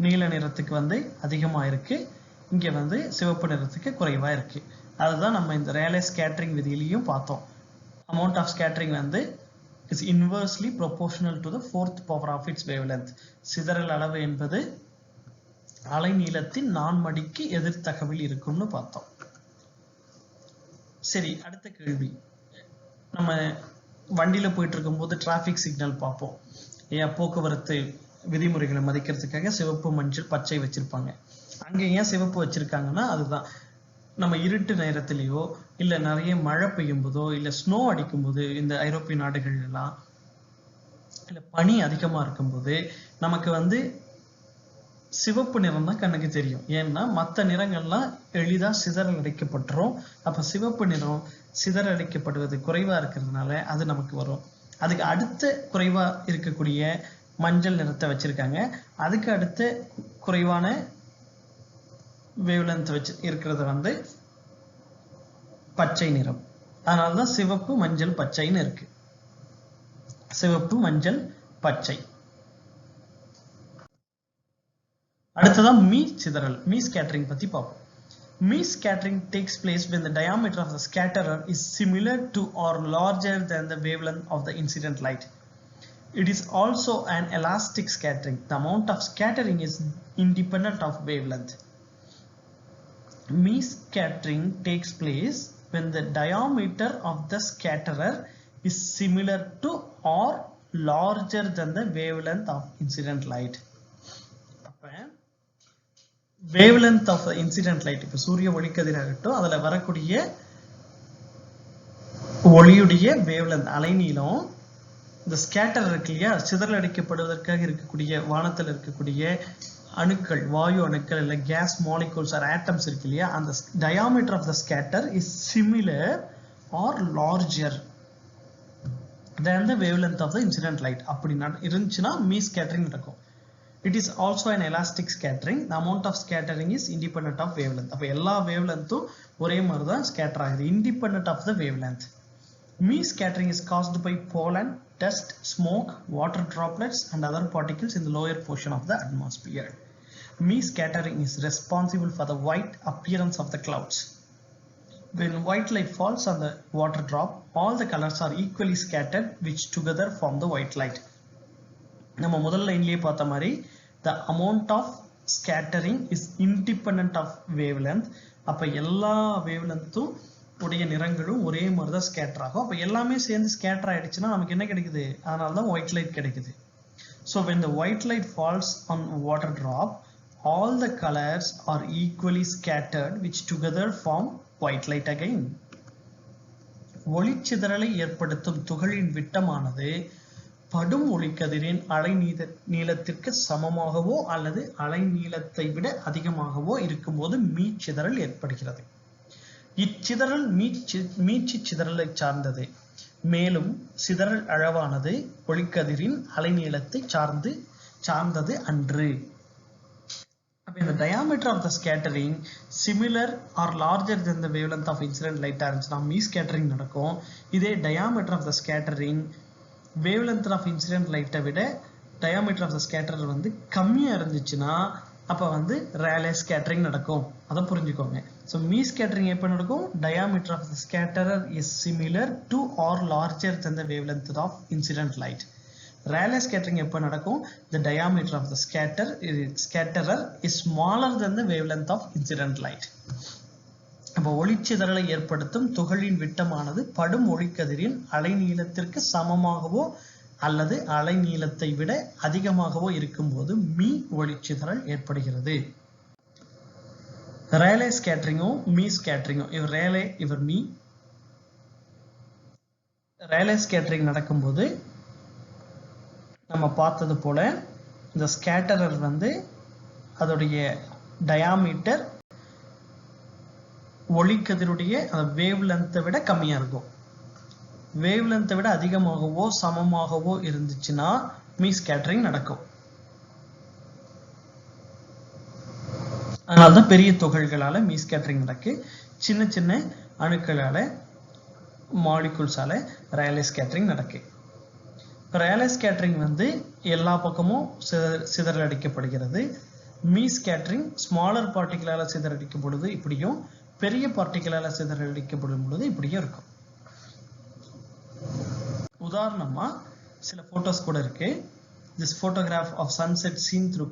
நீல நிறத்துக்கு வந்து அதிகமா இருக்கு, இங்க வந்து சிவப்பு நிறத்துக்கு குறைவா இருக்கு. அதுதான் நம்ம இந்த ரேலே ஸ்கேட்டரிங் விதியிலையும் பார்த்தோம். அமௌண்ட் ஆஃப் ஸ்கேட்டரிங் வந்து is inversely proportional to the fourth power of its wavelength. சிதறல் அளவு என்பது அலைநீளத்தின் நான்மடிக்கு எதிர்த்தகவில் இருக்கும்னு பார்த்தோம். சரி, அடுத்த கேள்வி. நம்ம வண்டியில போயிட்டு இருக்கும் போது டிராபிக் சிக்னல் பார்ப்போம். ஏன் போக்குவரத்து விதிமுறைகளை மதிக்கிறதுக்காக சிவப்பு, மஞ்சள், பச்சை வச்சிருப்பாங்க. அங்க ஏன் சிவப்பு வச்சிருக்காங்கன்னா அதுதான் நம்ம இருட்டு நேரத்திலேயோ இல்ல நிறைய மழை பெய்யும் போதோ இல்ல ஸ்னோ அடிக்கும் போது, இந்த ஐரோப்பிய நாடுகள் எல்லாம் இல்ல பனி அதிகமா இருக்கும் போது நமக்கு வந்து சிவப்பு நிறம் தான் கண்ணுக்கு தெரியும். ஏன்னா மற்ற நிறங்கள்லாம் எளிதா சிதறல் அடிக்கப்பட்டுரும். அப்ப சிவப்பு நிறம் சிதறல் அடிக்கப்படுவது குறைவா இருக்கிறதுனால அது நமக்கு வரும். அதுக்கு அடுத்த குறைவா இருக்கக்கூடிய மஞ்சள் நிறத்தை வச்சிருக்காங்க. அதுக்கு அடுத்த குறைவான வேவ்லென்த் வச்சு இருக்கிறது வந்து பச்சை நிறம். அதனாலதான் சிவப்பு, மஞ்சள், பச்சைன்னு இருக்கு. சிவப்பு, மஞ்சள், பச்சை. அடுத்ததான் மீ சிதறல், மீ ஸ்கேட்டரிங் பத்தி பார்ப்போம். Me scattering takes place when the diameter of the scatterer is similar to or larger than the wavelength of the incident light. It is also an elastic scattering. The amount of scattering is independent of wavelength. Mean scattering takes place when the diameter of the scatterer is similar to or larger than the wavelength of incident light. Wavelength of the incident light, இப்போ சூரிய ஒளிக்கதிராகட்டும் அதுல வரக்கூடிய ஒளியுடைய wavelength அலைநீளம் இந்த scatter இருக்கு இல்லையா, சிதறல் அடிக்கப்படுவதற்காக இருக்கக்கூடிய வானத்தில் இருக்கக்கூடிய அணுக்கள், வாயு அணுக்கள் இல்ல கேஸ் மாலிகூல்ஸ் ஆர் ஆட்டம்ஸ் இருக்கு இல்லையா, அந்த diameter of the scatter is similar or larger than the wavelength of the incident light. அப்படி இருந்துச்சுன்னா மீ ஸ்கேட்டரிங் நடக்கும். It is also an elastic scattering. The amount of scattering is independent of wavelength. அப்ப எல்லா wavelengthம் ஒரே மாதிரி தான் scatter ஆகுது, independent of the wavelength. Mean scattering is caused by pollen, dust, smoke, water droplets and other particles in the lower portion of the atmosphere. Mean scattering is responsible for the white appearance of the clouds. When white light falls on the water drop, all the colors are equally scattered, which together form the white light. நம்ம முதல் லைன்லயே பார்த்த மாதிரி the amount of scattering is independent of wavelength. அப்ப எல்லா wavelengthம் உடைய நிறங்களும் ஒரே மாதிரி தான் ஸ்கேட்டர் ஆகும். அப்ப எல்லாமே சேர்ந்து ஸ்கேட்டர் ஆயிடுச்சுன்னா நமக்கு என்ன கிடைக்குது, அதனால தான் white light கிடைக்குது. So when the white light falls on water drop, all the colors are equally scattered, which together form white light again. ஒளிச்சிதறலை ஏற்படுத்தும் துகளின் விட்டமானது படும் ஒளிக்கதிரின் அலை நீளத்திற்கு சமமாகவோ அல்லது அலை நீளத்தை விட அதிகமாகவோ இருக்கும்போது மீச்சிதறல் ஏற்படுகிறது. இச்சிதறல் மீட்சி சிதறலை சார்ந்தது. மேலும் சிதறல் அளவானது ஒளிக்கதிரின் அலைநீளத்தை சார்ந்தது அன்று. The diameter of the scattering similar or larger than the wavelength of incident light இருந்துச்சுன்னா மீ ஸ்கேட்டரிங் நடக்கும். இதே diameter of the scattering wavelength of incident light விட diameter of the scatterer வந்து கம்மியா இருந்துச்சுன்னா அப்ப வந்து Rayleigh scattering நடக்கும். அதை புரிஞ்சுக்கோங்க. So மீ scattering எப்ப நடக்கும், diameter of the scatterer is similar to or larger than the wavelength of incident light. Rayleigh scattering எப்ப நடக்கும், the diameter of the scatterer is smaller than the wavelength of incident light. அப்ப ஒளிச்சிதறலை ஏற்படுத்தும் துகளின் விட்டமானது படும் ஒளிக்கதிரின் அலைநீளத்திற்கு சமமாகவோ அல்லது அலைநீளத்தை விட அதிகமாகவோ இருக்கும்போது மீ ஒளிச்சிதறல் ஏற்படுகிறது. Rayleigh scattering-உம் மீ ஸ்கேட்டரிங்கும், இவர் Rayleigh இவர் மீ. Rayleigh scattering நடக்கும்போது நம்ம பார்த்தது போல இந்த ஸ்கேட்டரர் வந்து அதோடைய டயாமீட்டர் ஒளிக்கதிருடைய வேவ் லென்த்தை விட கம்மியா இருக்கும். வேவ் லென்த்தை விட அதிகமாகவோ சமமாகவோ இருந்துச்சுன்னா மீ ஸ்கேட்டரிங் நடக்கும். அதனால்தான் பெரிய துகள்களால மீ ஸ்கேட்டரிங் நடக்கு, சின்ன சின்ன அணுக்களால மாலிகூல்ஸால Rayleigh scattering நடக்கு. Rayleigh scattering வந்து எல்லா பக்கமும் சிதறல் அடிக்கப்படுகிறது. மீ ஸ்கேட்டரிங் ஸ்மாலர் பார்ட்டிகளால சிதறடிக்கப்படுது இப்படியும், பெரிய பார்ட்டிகளால சிதறடிக்கப்படும் பொழுது இப்படியும் இருக்கும். உதாரணமா சில போட்டோஸ் கூட இருக்கு. This photograph of sunset seen through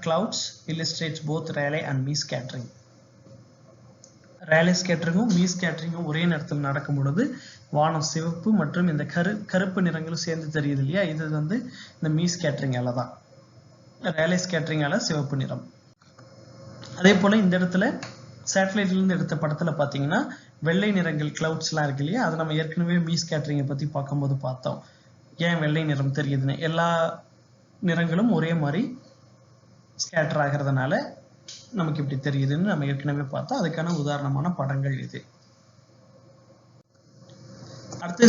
clouds illustrates both Rayleigh and Mie scattering. Rayleigh scattering-உம் மீ scattering-உம் ஒரே நேரத்தில் நடக்கும் பொழுது வானம் சிவப்பு மற்றும் இந்த கருப்பு நிறங்களும் சேர்ந்து தெரியுது இல்லையா, இது வந்து இந்த மீ scattering-ஆல தான். Rayleigh scattering-ஆல சிவப்பு நிறம். அதே போல இந்த இடத்துல சேட்டலைட்ல இருந்து எடுத்த படத்துல பாத்தீங்கன்னா வெள்ளை நிறங்கள் கிளவுட்ஸ் எல்லாம் இருக்கு இல்லையா, அது நம்ம ஏற்கனவே மீ ஸ்கேட்டரிங்கை பத்தி பார்க்கும்போது பார்த்தோம். ஏன் வெள்ளை நிறம் தெரியுதுன்னு, எல்லா நிறங்களும் ஒரே மாதிரி ஸ்கேட்டர் ஆகிறதுனால நமக்கு இப்படி தெரியுதுன்னு நம்ம ஏற்கனவே பார்த்தோம். அதுக்கான உதாரணமான படங்கள் இது. அடுத்து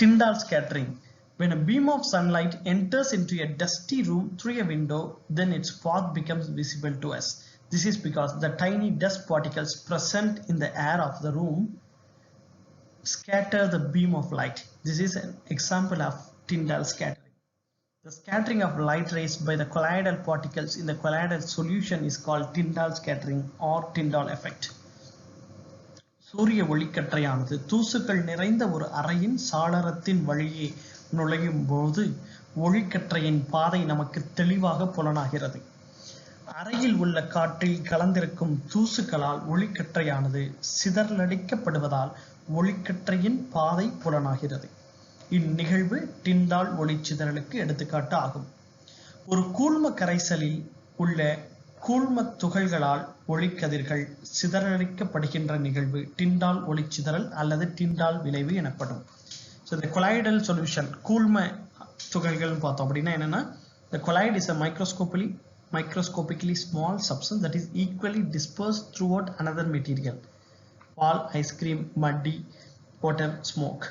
Tyndall scattering. When a beam of sunlight enters into a dusty room through a window, then its path becomes visible to us. This is because the tiny dust particles present in the air of the room scatter the beam of light. This is an example of Tyndall scattering. The scattering of light rays by the colloidal particles in the colloidal solution is called Tyndall scattering or Tyndall effect. சூரிய ஒளிக்கற்றையானது தூசுகள் நிறைந்த ஒரு அறையின் சாளரத்தின் வழியே நுழையும் போது ஒளிக்கற்றையின் பாதை நமக்கு தெளிவாக புலனாகிறது. அறையில் உள்ள காற்றில் கலந்திருக்கும் தூசுகளால் ஒளிக்கற்றையானது சிதறலடிக்கப்படுவதால் ஒளிக்கற்றையின் பாதை புலனாகிறது. இந்நிகழ்வு டிண்டால் ஒளிச்சிதறலுக்கு எடுத்துக்காட்டு ஆகும். ஒரு கூழ்ம கரைசலில் உள்ள கூழ்ம துகள்களால் ஒளிக்கதிர்கள் சிதறடிக்கப்படுகின்ற நிகழ்வு டிண்டால் ஒளிச்சிதறல் அல்லது டிண்டால் விளைவு எனப்படும். So the colloidal solution, கூழ்ம துகள்கள் பார்த்தோம் அப்படின்னா என்னன்னா, the colloid is a microscopically small substance that is equally dispersed throughout another material. Paul, ice cream, muddy, water, smoke.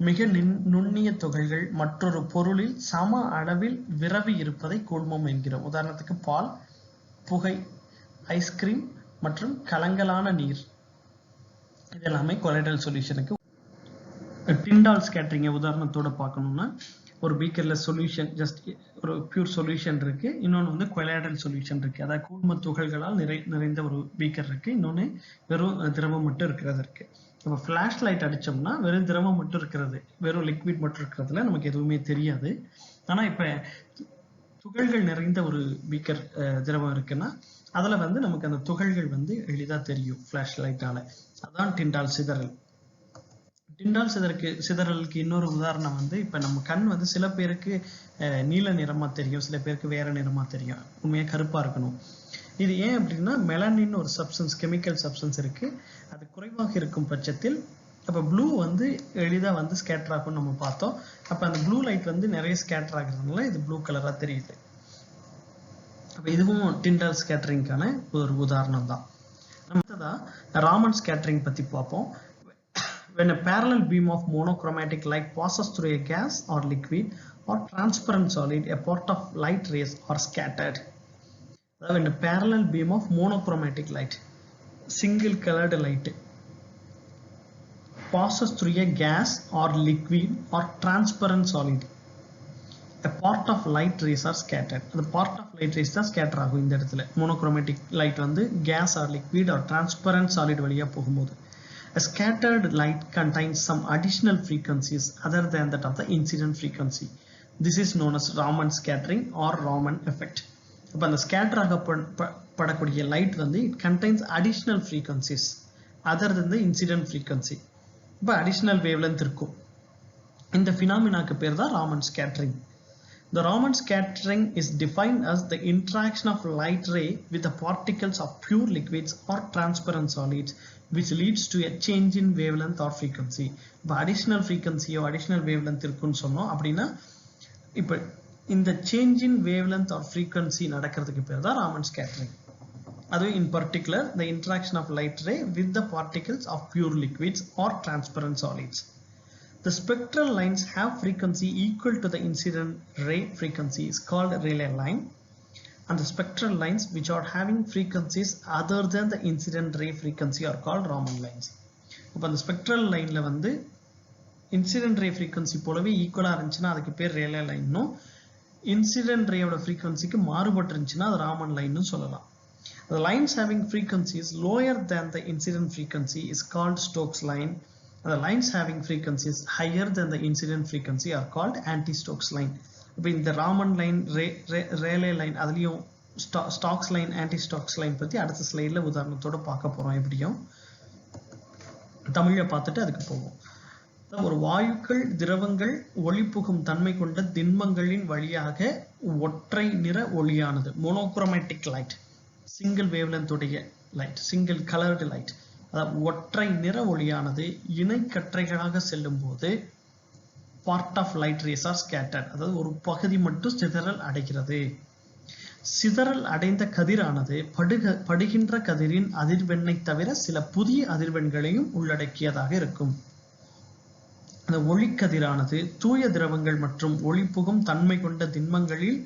மிக நுண்ணிய துகள்கள் மற்றொரு பொருளில் சம அளவில் விரவி இருப்பதை கூழ்மம் என்கிறோம். உதாரணத்துக்கு பால், புகை, ஐஸ்கிரீம் மற்றும் கலங்கலான நீர், இதெல்லாமே கொலாய்டல் சொல்யூஷனுக்கு. டிண்டால் ஸ்கேட்டரிங்கை உதாரணத்தோட பார்க்கணும்னா, ஒரு பீக்கர்ல சொல்யூஷன், ஜஸ்ட் ஒரு பியூர் சொல்யூஷன் இருக்கு, இன்னொன்று வந்து கொலாய்டல் சொல்யூஷன் இருக்கு. அதாவது கூழ்ம துகள்களால் நிறைந்த ஒரு பீக்கர் இருக்கு, இன்னொன்று வெறும் திரவம் மட்டும் இருக்கிறது இருக்கு. இப்போ ஃபிளாஷ் லைட் அடிச்சோம்னா வெறும் திரவம் மட்டும் இருக்கிறது, வெறும் லிக்விட் மட்டும் இருக்கிறதுல நமக்கு எதுவுமே தெரியாது. ஆனால் இப்போ துகள்கள் நிறைந்த ஒரு பீக்கர் திரவம் இருக்குன்னா அதில் வந்து நமக்கு அந்த துகள்கள் வந்து எளிதாக தெரியும் ஃபிளாஷ் லைட்டால. அதான் டிண்டால் சிதறல். டிண்டால் சிதறலுக்கு இன்னொரு உதாரணம் வந்து, இப்போ நம்ம கண் வந்து சில பேருக்கு நீல நிறமா தெரியும், சில பேருக்கு வேற நிறமா தெரியும், உண்மையாக கருப்பா இருக்கணும். இது ஏன் அப்படின்னா, மெலனின் ஒரு சப்ஸ்டன்ஸ், கெமிக்கல் சப்ஸ்டன்ஸ் இருக்கு, அது குறைவாக இருக்கும் பட்சத்தில் அப்போ ப்ளூ வந்து எளிதாக வந்து ஸ்கேட்டர் ஆகும்னு நம்ம பார்த்தோம். அப்போ அந்த ப்ளூ லைட் வந்து நிறைய ஸ்கேட்டர் ஆகுறதுனால இது ப்ளூ கலராக தெரியுது. அப்போ இதுவும் டிண்டால் ஸ்கேட்டரிங்கான ஒரு உதாரணம் தான். அடுத்ததா ராமன் ஸ்கேட்டரிங் பற்றி பார்ப்போம். When a parallel beam of monochromatic light passes through a gas or liquid or transparent solid, a part of light rays are scattered. When a parallel beam of monochromatic light, single colored light, passes through a gas or liquid or transparent solid, a part of light rays are scattered. The part of light rays தான் scatter ஆகும். இந்த இடத்துல monochromatic light வந்து gas or liquid or transparent solid வழியா போகும்போது, a scattered light contains some additional frequencies other than that of the incident frequency. This is known as Raman scattering or Raman effect. அப்போ அந்த scatter ஆகப்படக்கூடிய light வந்து it contains additional frequencies other than the incident frequency. இப்போ additional wavelength இருக்கும். இந்த ஃபினாமினாக்கு பேர் தான் Raman scattering. The Raman scattering is defined as the interaction of light ray with the particles of pure liquids or transparent solids, which leads to a change in wavelength or frequency. இப்போ additional frequency or additional wavelength இருக்குன்னு சொன்னோம் அப்படின்னா, இப்போ இந்த change in wavelength or frequency நடக்கிறதுக்கு பேர் தான் Raman scattering. அதுவே in particular the interaction of light ray with the particles of pure liquids or transparent solids. The spectral lines have frequency equal to the incident ray frequency is called Rayleigh line, and the spectral lines which are having frequencies other than the incident ray frequency are called Raman lines. இப்போ அந்த spectral லைன்ல வந்து incident ray frequency போலவே ஈக்குவலாக இருந்துச்சுன்னா அதுக்கு பேர் Rayleigh லைன்னும், incident ரேயோட ஃப்ரீக்வன்சிக்கு மாறுபட்டு இருந்துச்சுன்னா அது ராமன் லைன்னு சொல்லலாம். The lines having frequencies lower than the incident frequency is called Stokes line. The lines having frequencies higher than the incident frequency are called anti-Stokes line. இப்போ இந்த ராமன் லைன், ரேலே லைன், அதுலேயும் stocks line, anti stocks line பற்றி அடுத்த ஸ்லைடில் உதாரணத்தோடு பார்க்க போகிறோம். எப்படியும் தமிழை பார்த்துட்டு அதுக்கு போவோம். ஒரு வாயுக்கள், திரவங்கள், ஒளி புகும் தன்மை கொண்ட திண்மங்களின் வழியாக ஒற்றை நிற ஒளியானது, மோனோக்ரோமேட்டிக் லைட், சிங்கிள் வேவ்லென்த் உடைய லைட், சிங்கிள் கலர்டு லைட், அதாவது ஒற்றை நிற ஒளியானது இணை கற்றைகளாக செல்லும் போது part of light rays are scattered, அதாவது ஒரு பகுதி மட்டும் சிதறல் அடைகிறது. சிதறல் அடைந்த கதிரானது படுகின்ற கதிரின் அதிர்வெண்ணை தவிர சில புதிய அதிர்வெண்களையும் உள்ளடக்கியதாக இருக்கும். அந்த ஒளிக்கதிரானது தூய திரவங்கள் மற்றும் ஒளி புகும் தன்மை கொண்ட திண்மங்களில்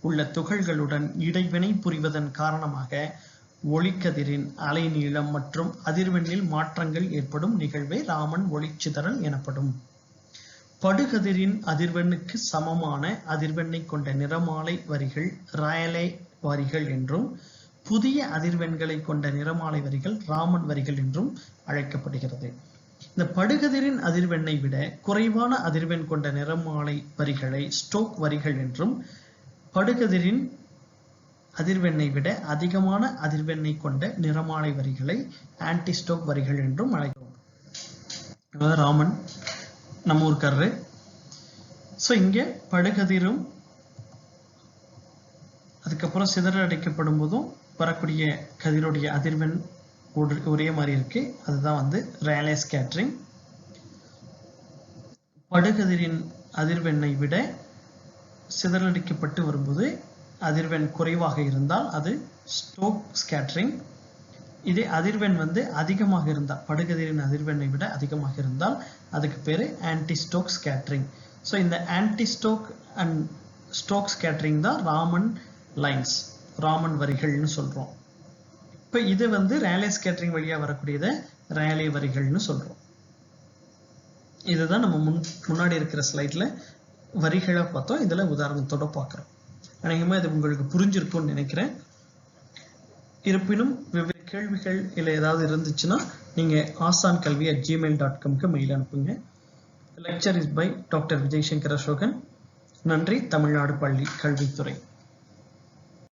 உள்ள துகள்களுடன் இடைவினை புரிவதன் காரணமாக ஒளிக்கதிரின் அலைநீளம் மற்றும் அதிர்வெண்ணில் மாற்றங்கள் ஏற்படும் நிகழ்வே ராமன் ஒளிச்சிதறல் எனப்படும். படுகதிரின் அதிர்வெண்ணுக்கு சமமான அதிர்வெண்ணை கொண்ட நிறமாலை வரிகள் ராயலே வரிகள் என்றும் புதிய அதிர்வெண்களை கொண்ட நிறமாலை வரிகள் ராமன் வரிகள் என்றும் அழைக்கப்படுகிறது. இந்த படுகதிரின் அதிர்வெண்ணை விட குறைவான அதிர்வெண் கொண்ட நிறமாலை வரிகளை ஸ்டோக் வரிகள் என்றும் படுகதிரின் அதிர்வெண்ணை விட அதிகமான அதிர்வெண்ணை கொண்ட நிறமாலை வரிகளை ஆன்டி ஸ்டோக் வரிகள் என்றும் அழைக்கிறோம். ராமன் நம்ம ஊர்க்காரரு. ஸோ இங்கே படுகதிரும் அதுக்கப்புறம் சிதறடிக்கப்படும் போதும் வரக்கூடிய கதிருடைய அதிர்வெண் ஒரே மாதிரி இருக்கு. அதுதான் ரேலே ஸ்கேட்டரிங். படுகதிரின் அதிர்வெண்ணை விட சிதறடிக்கப்பட்டு வரும்போது அதிர்வெண் குறைவாக இருந்தால் அது ஸ்டோக் ஸ்கேட்டரிங். இதே அதிர்வெண் அதிகமாக இருந்தால் படுகதிரின் அதிர்வெண்ணை விட அதிகமாக இருந்தால் அதுக்கு பேரு ஆன்டி ஸ்டோக் ஸ்கேட்டரிங். ஸோ இந்த anti Stokes and Stokes scattering தான் ராமன் லைன்ஸ், ராமன் வரிகள்னு சொல்றோம். இப்போ இது ரேலே ஸ்கேட்டரிங் வழியா வரக்கூடியதை ரேலே வரிகள்னு சொல்றோம். இதுதான் நம்ம முன்னாடி இருக்கிற ஸ்லைட்ல வரிகளை பார்த்தோம். இதுல உதாரணத்தோட பார்க்குறோம். அநேகமா இது உங்களுக்கு புரிஞ்சிருக்கும்னு நினைக்கிறேன். இருப்பினும் வெவ்வேறு கேள்விகள் இல்லை ஏதாவது இருந்துச்சுன்னா நீங்க asankalvi@gmail.com மெயில் அனுப்புங்க. Lecture is by doctor Vijayshankar Asokan. நன்றி. தமிழ்நாடு பள்ளி கல்வித்துறை.